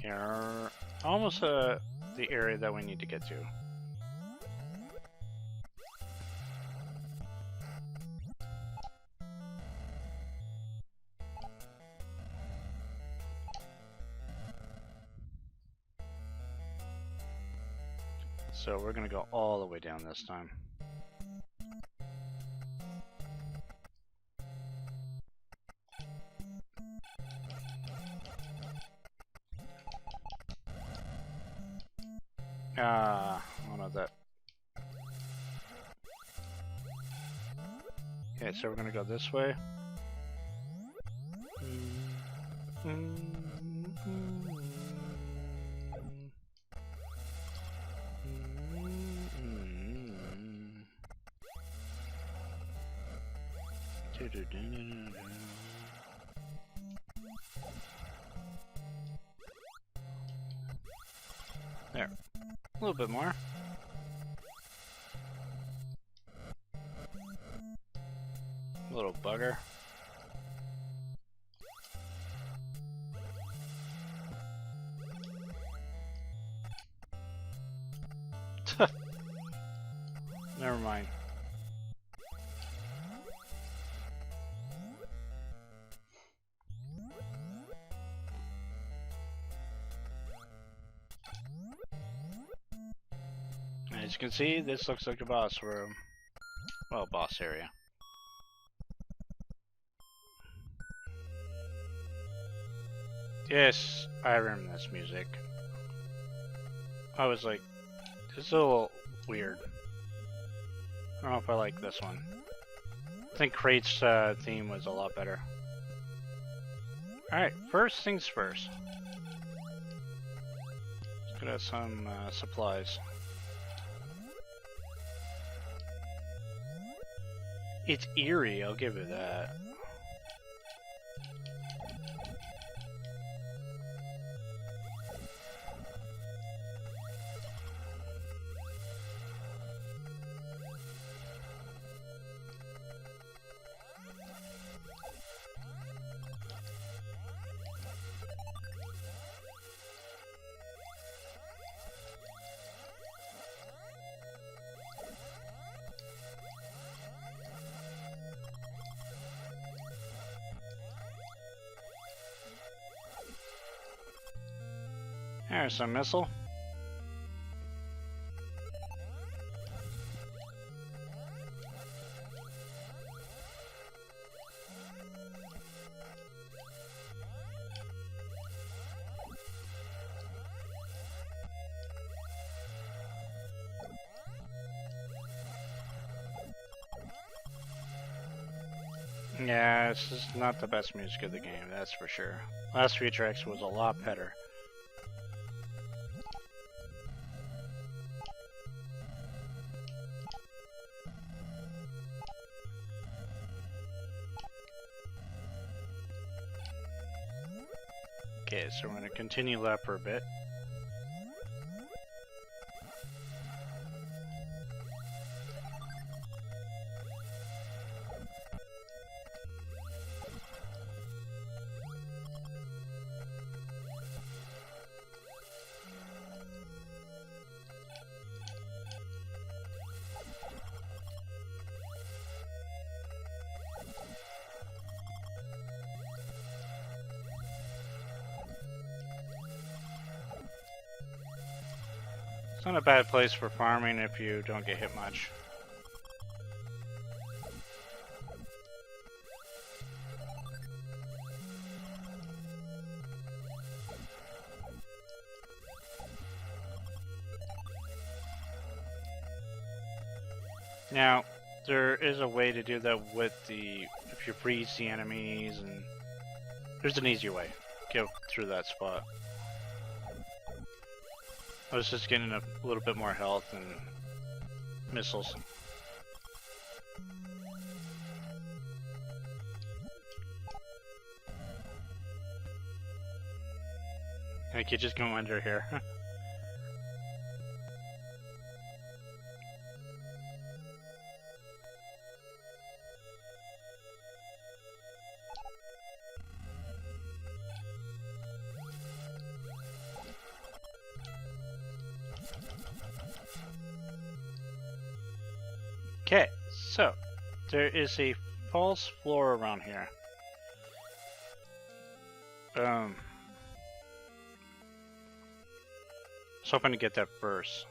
Here, almost the area that we need to get to. So we're gonna go all the way down this time. I don't know that. Okay, so we're gonna go this way. There. A little bit more. Little bugger. Never mind. As you can see, this looks like a boss room. Well, boss area. Yes, I remember this music. I was like, this is a little weird. I don't know if I like this one. I think Crate's theme was a lot better. Alright, first things first. Let's get us some supplies. It's eerie, I'll give it that. There's some missile. Yeah, this is not the best music of the game, that's for sure. Last few tracks was a lot better. Okay, so we're going to continue that for a bit. It's not a bad place for farming if you don't get hit much. Now, there is a way to do that with the, if you freeze the enemies, and there's an easier way. Get through that spot. I was just getting a little bit more health and missiles. I could just go under here. Okay, so there is a false floor around here. I was hoping to get that first.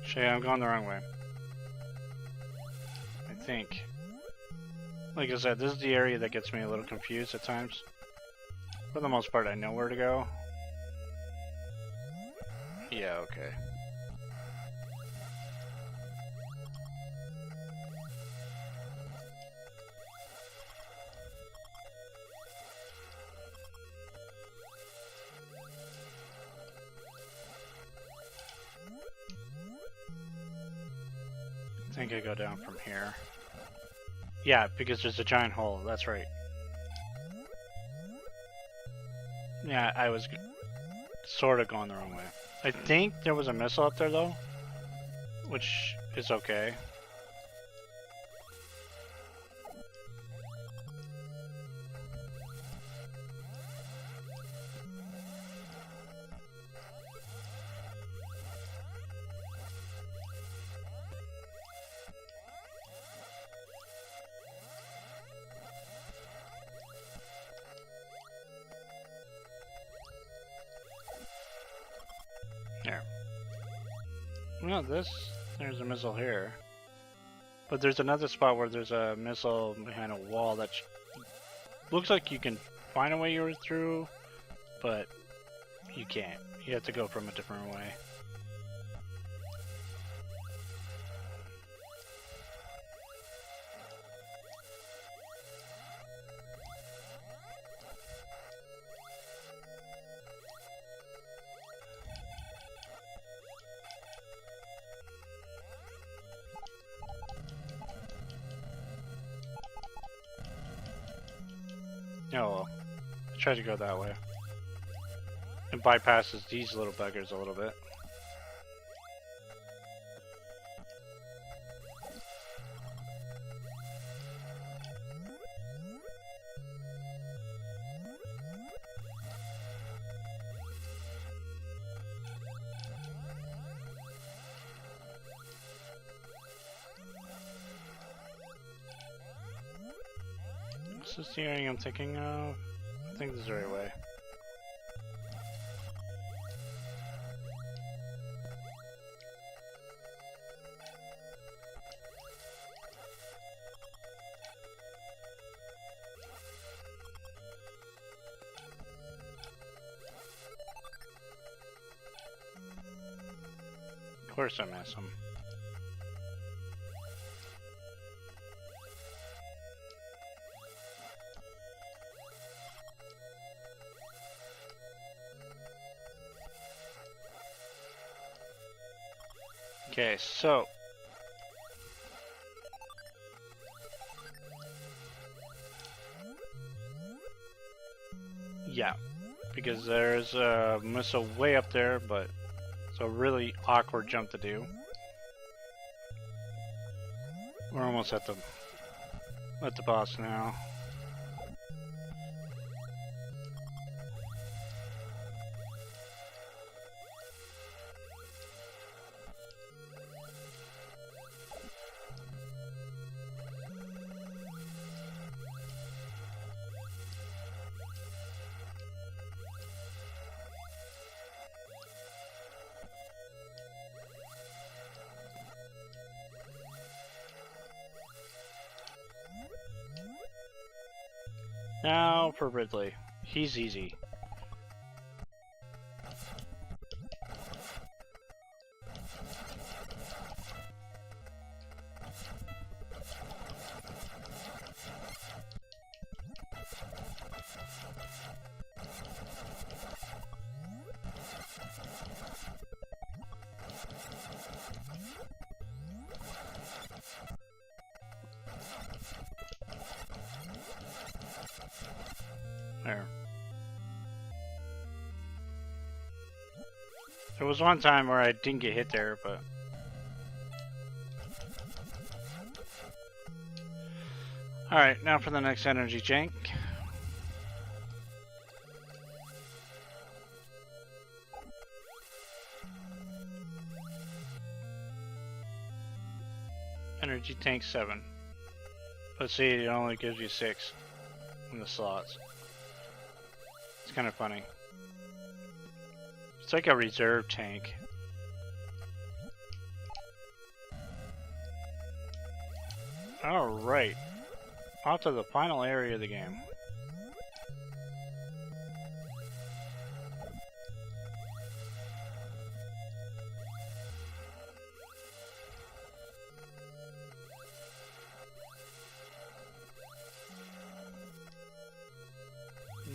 Shit, I'm going the wrong way. I think. Like I said, this is the area that gets me a little confused at times. For the most part, I know where to go. Yeah, okay. I think I go down from here. Yeah, because there's a giant hole, that's right. Yeah, I was sort of going the wrong way. I think there was a missile up there though, which is okay. There. No, there's a missile here. But there's another spot where there's a missile behind a wall that looks like you can find a way through, but you can't. You have to go from a different way. Oh well, I tried to go that way. It bypasses these little buggers a little bit. This is the area I'm thinking of. I think this is the right way. Of course I miss him. Okay, so yeah, because there's a missile way up there, but it's a really awkward jump to do. We're almost at the Let the boss know. Now for Ridley. He's easy. There. There was one time where I didn't get hit there, but... Alright, now for the next energy jank. Energy tank 7. But see, it only gives you 6 in the slots. It's kind of funny. It's like a reserve tank. Alright. Off to the final area of the game.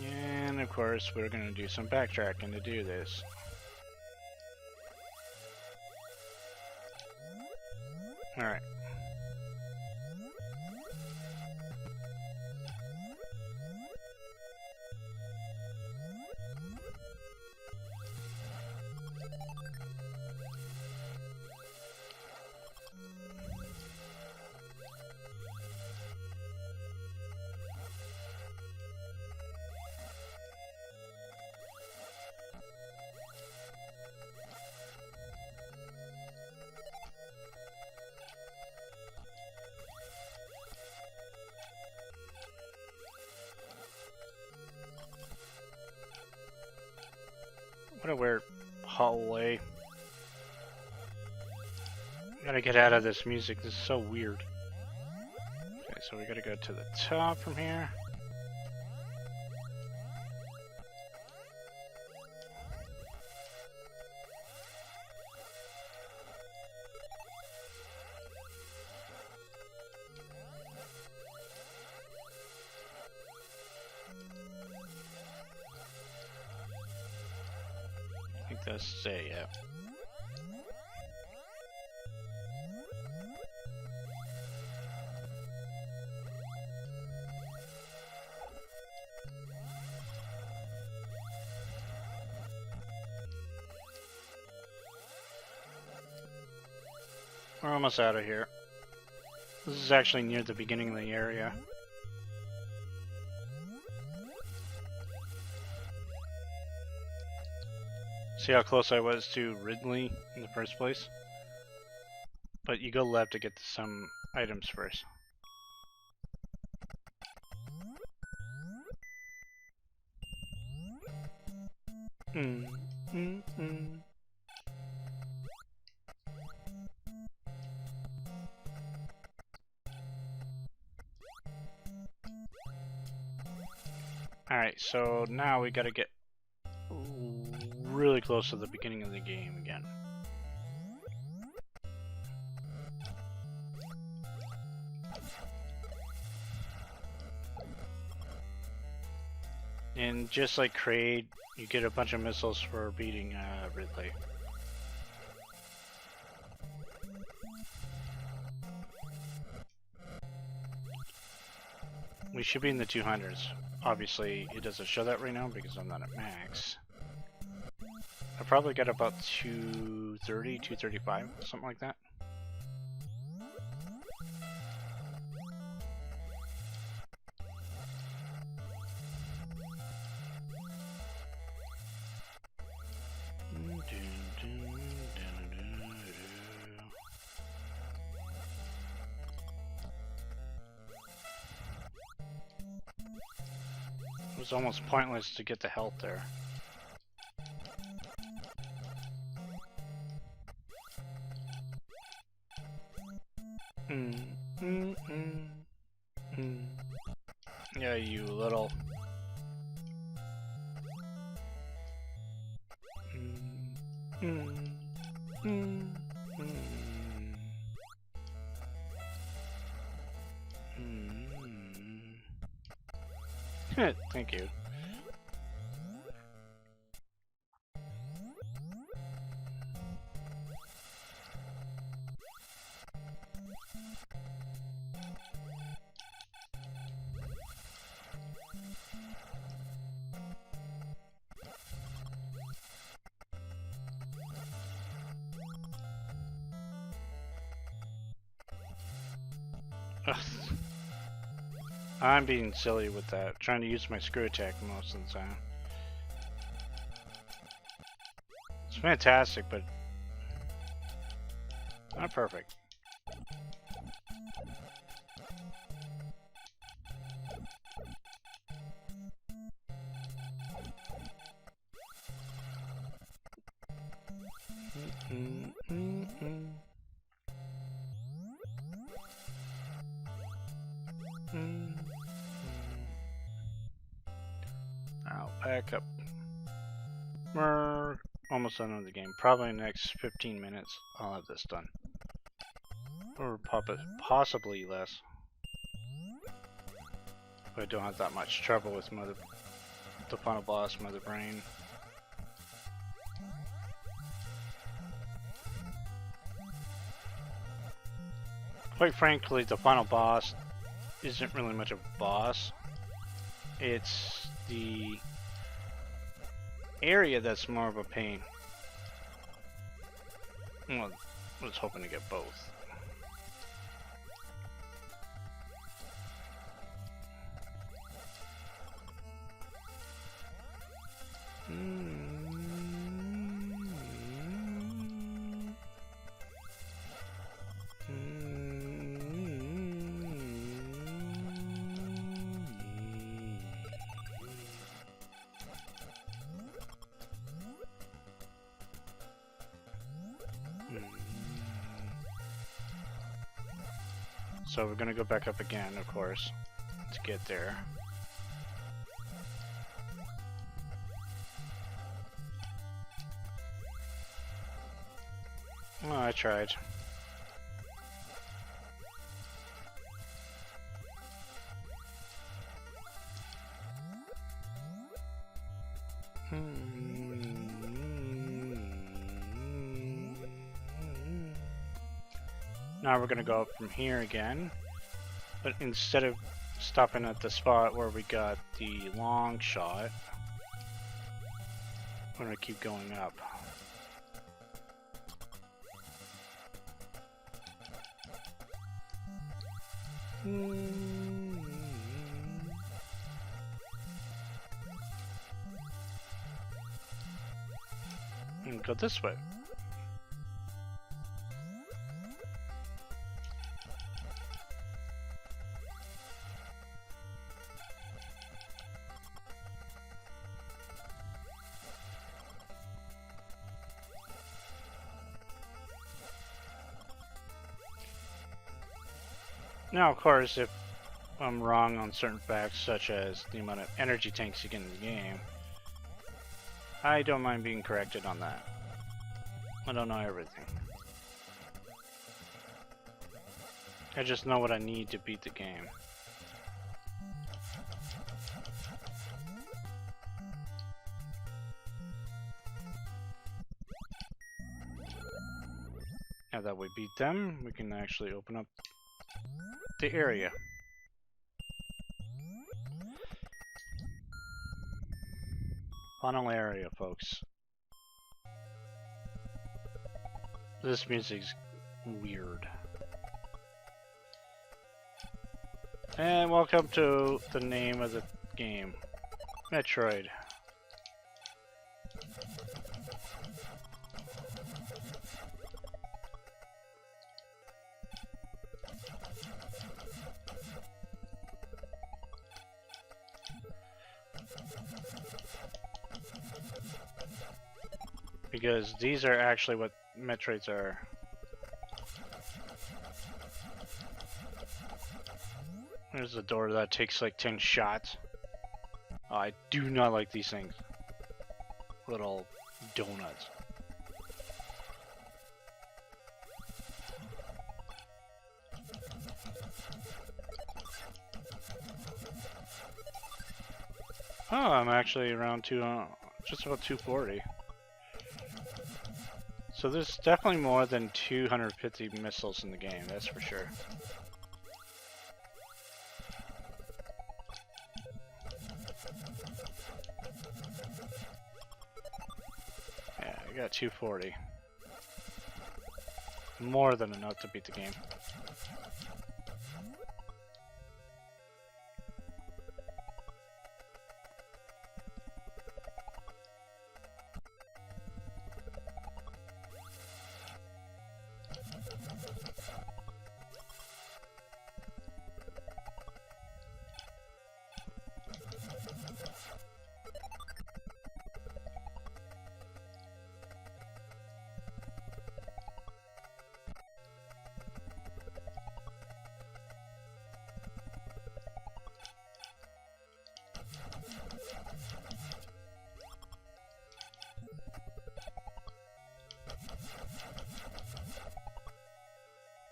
And of course, we're going to do some backtracking to do this. Alright. What a weird hallway. Gotta get out of this music, this is so weird. Okay, so we gotta go to the top from here. I think that's it, yeah. We're almost out of here. This is actually near the beginning of the area. See how close I was to Ridley in the first place? But you go left to get to some items first. Alright, so now we gotta get really close to the beginning of the game again. And just like Kraid, you get a bunch of missiles for beating Ridley. We should be in the 200s. Obviously, it doesn't show that right now because I'm not at max. I probably got about 230, 235, something like that. was almost pointless to get the health there. Yeah, you little. Thank you. I'm being silly with that, trying to use my screw attack most of the time. It's fantastic, but not perfect. Now, back up. We're almost done with the game. Probably in the next 15 minutes, I'll have this done. Or possibly less. But I don't have that much trouble with the final boss, Mother Brain. Quite frankly, the final boss isn't really much of a boss. It's the area that's more of a pain. Well, I was hoping to get both. So we're gonna go back up again, of course, to get there. Oh, I tried. Now we're gonna go up from here again, but instead of stopping at the spot where we got the long shot, we're gonna keep going up. And go this way. Now, of course, if I'm wrong on certain facts, such as the amount of energy tanks you get in the game, I don't mind being corrected on that. I don't know everything. I just know what I need to beat the game. Now that we beat them, we can actually open up the area. Final area, folks. This music's weird. And welcome to the name of the game, Metroid. Because these are actually what Metroids are. There's a door that takes like 10 shots. Oh, I do not like these things. Little donuts. Oh, I'm actually around just about 240. So there's definitely more than 250 missiles in the game, that's for sure. Yeah, I got 240. More than enough to beat the game.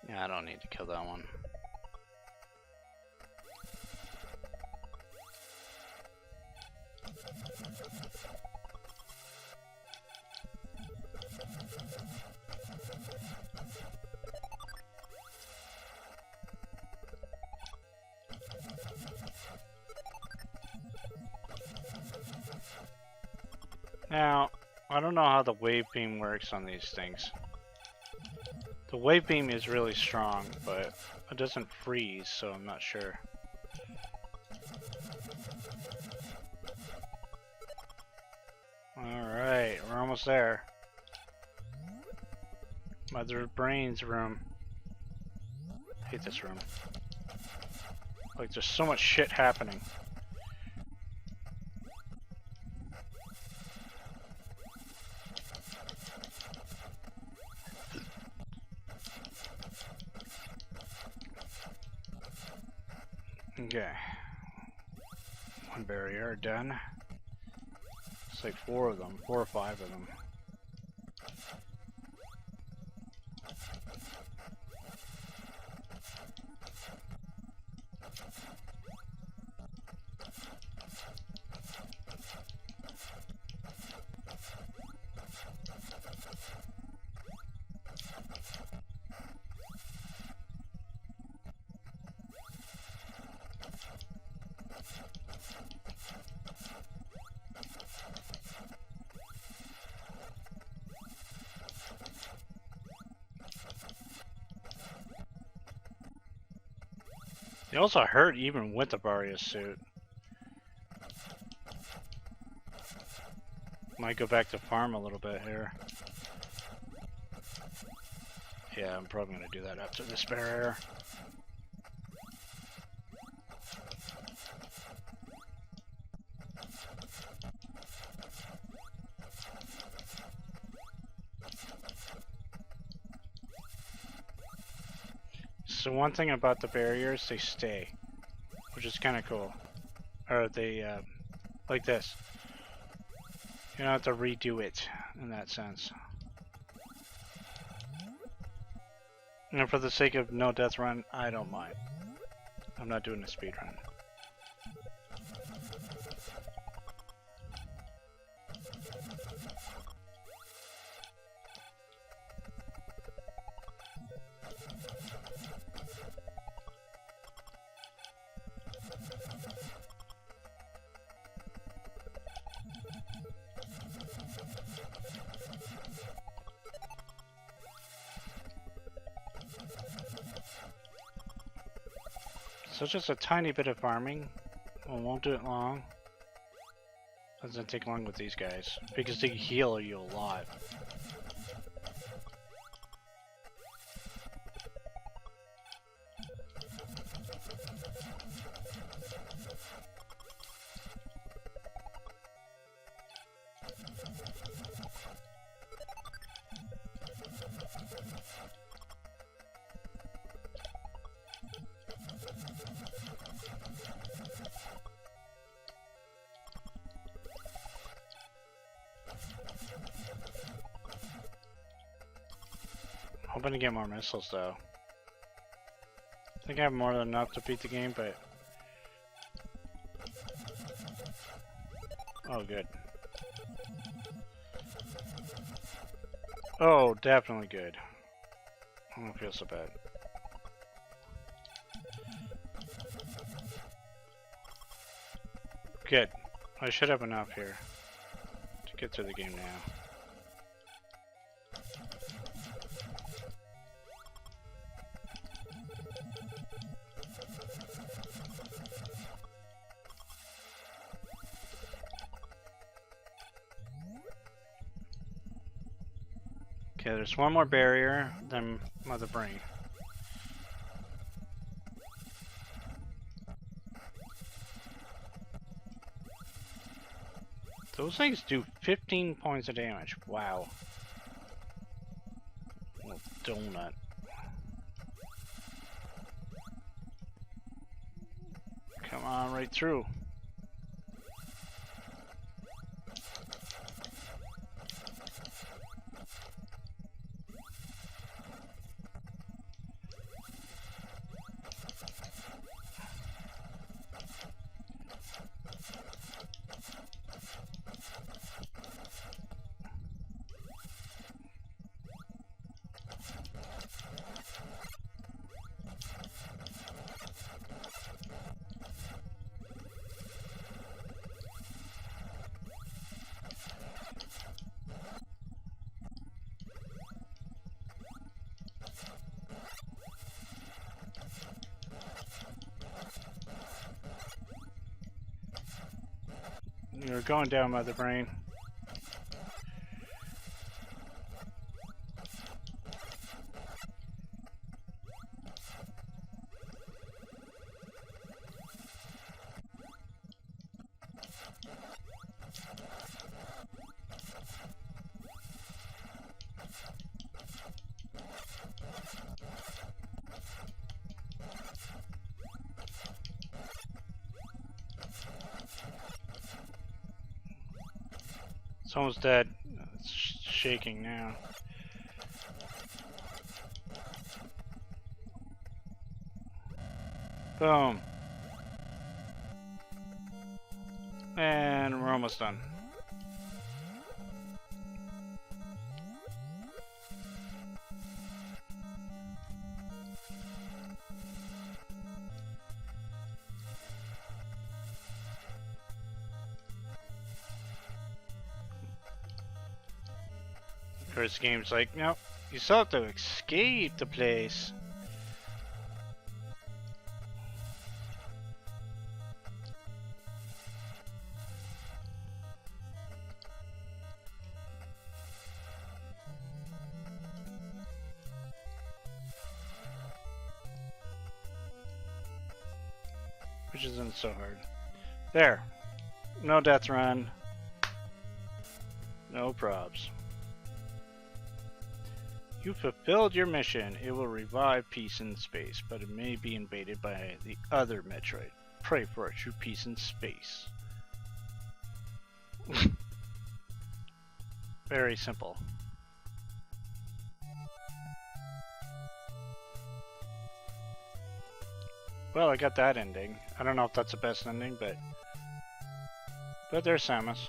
Yeah, I don't need to kill that one. Now, I don't know how the wave beam works on these things. The wave beam is really strong, but it doesn't freeze, so I'm not sure. Alright, we're almost there. Mother Brain's room. I hate this room. Like, there's so much shit happening. Okay. One barrier done. It's like 4 of them, 4 or 5 of them. They also hurt even with the Barrier suit. Might go back to farm a little bit here. Yeah, I'm probably gonna do that after this barrier. So one thing about the barriers, they stay, which is kind of cool. Or they, like this. You don't have to redo it in that sense. And for the sake of no death run, I don't mind. I'm not doing a speed run. So just a tiny bit of farming. We won't do it long. Doesn't take long with these guys because they heal you a lot. Hoping to get more missiles though. I think I have more than enough to beat the game, but... Oh, good. Oh, definitely good. I don't feel so bad. Good. I should have enough here to get through the game now. Okay, there's one more barrier, then Mother Brain. Those things do 15 points of damage. Wow. Little donut. Come on, right through. You're going down, Mother Brain. It's almost dead. It's shaking now. Boom. And we're almost done. First game's like, no, you still have to escape the place. Which isn't so hard. There. No death run. No probs. You fulfilled your mission. It will revive peace in space, but it may be invaded by the other Metroid. Pray for a true peace in space. Very simple. Well, I got that ending. I don't know if that's the best ending, but there's Samus.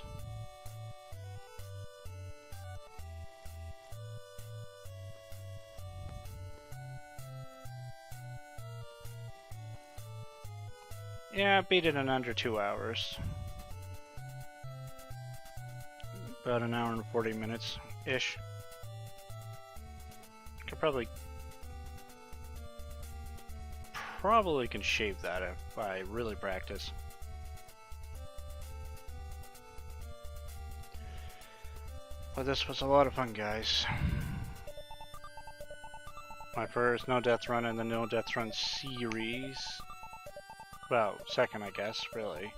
Yeah, I beat it in under 2 hours. About an hour and 40 minutes-ish. Could probably can shave that if I really practice. Well, this was a lot of fun, guys. My first no death run in the no death run series. Well, second, I guess, really.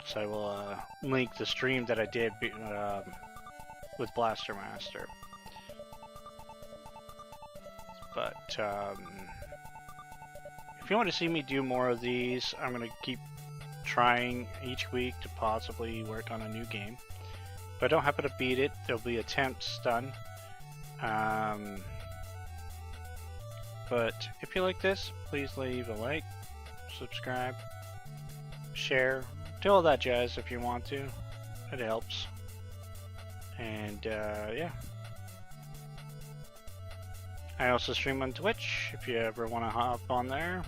So I will link the stream that I did with Blaster Master. But if you want to see me do more of these, I'm going to keep trying each week to possibly work on a new game. If I don't happen to beat it, there'll be attempts done. But if you like this, please leave a like, subscribe, share, do all that jazz if you want to. It helps. And yeah. I also stream on Twitch if you ever want to hop on there.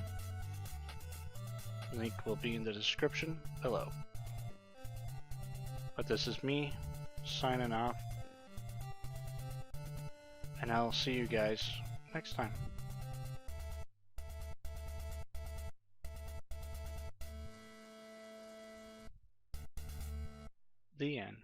Link will be in the description below. But this is me signing off. And I'll see you guys next time. The end.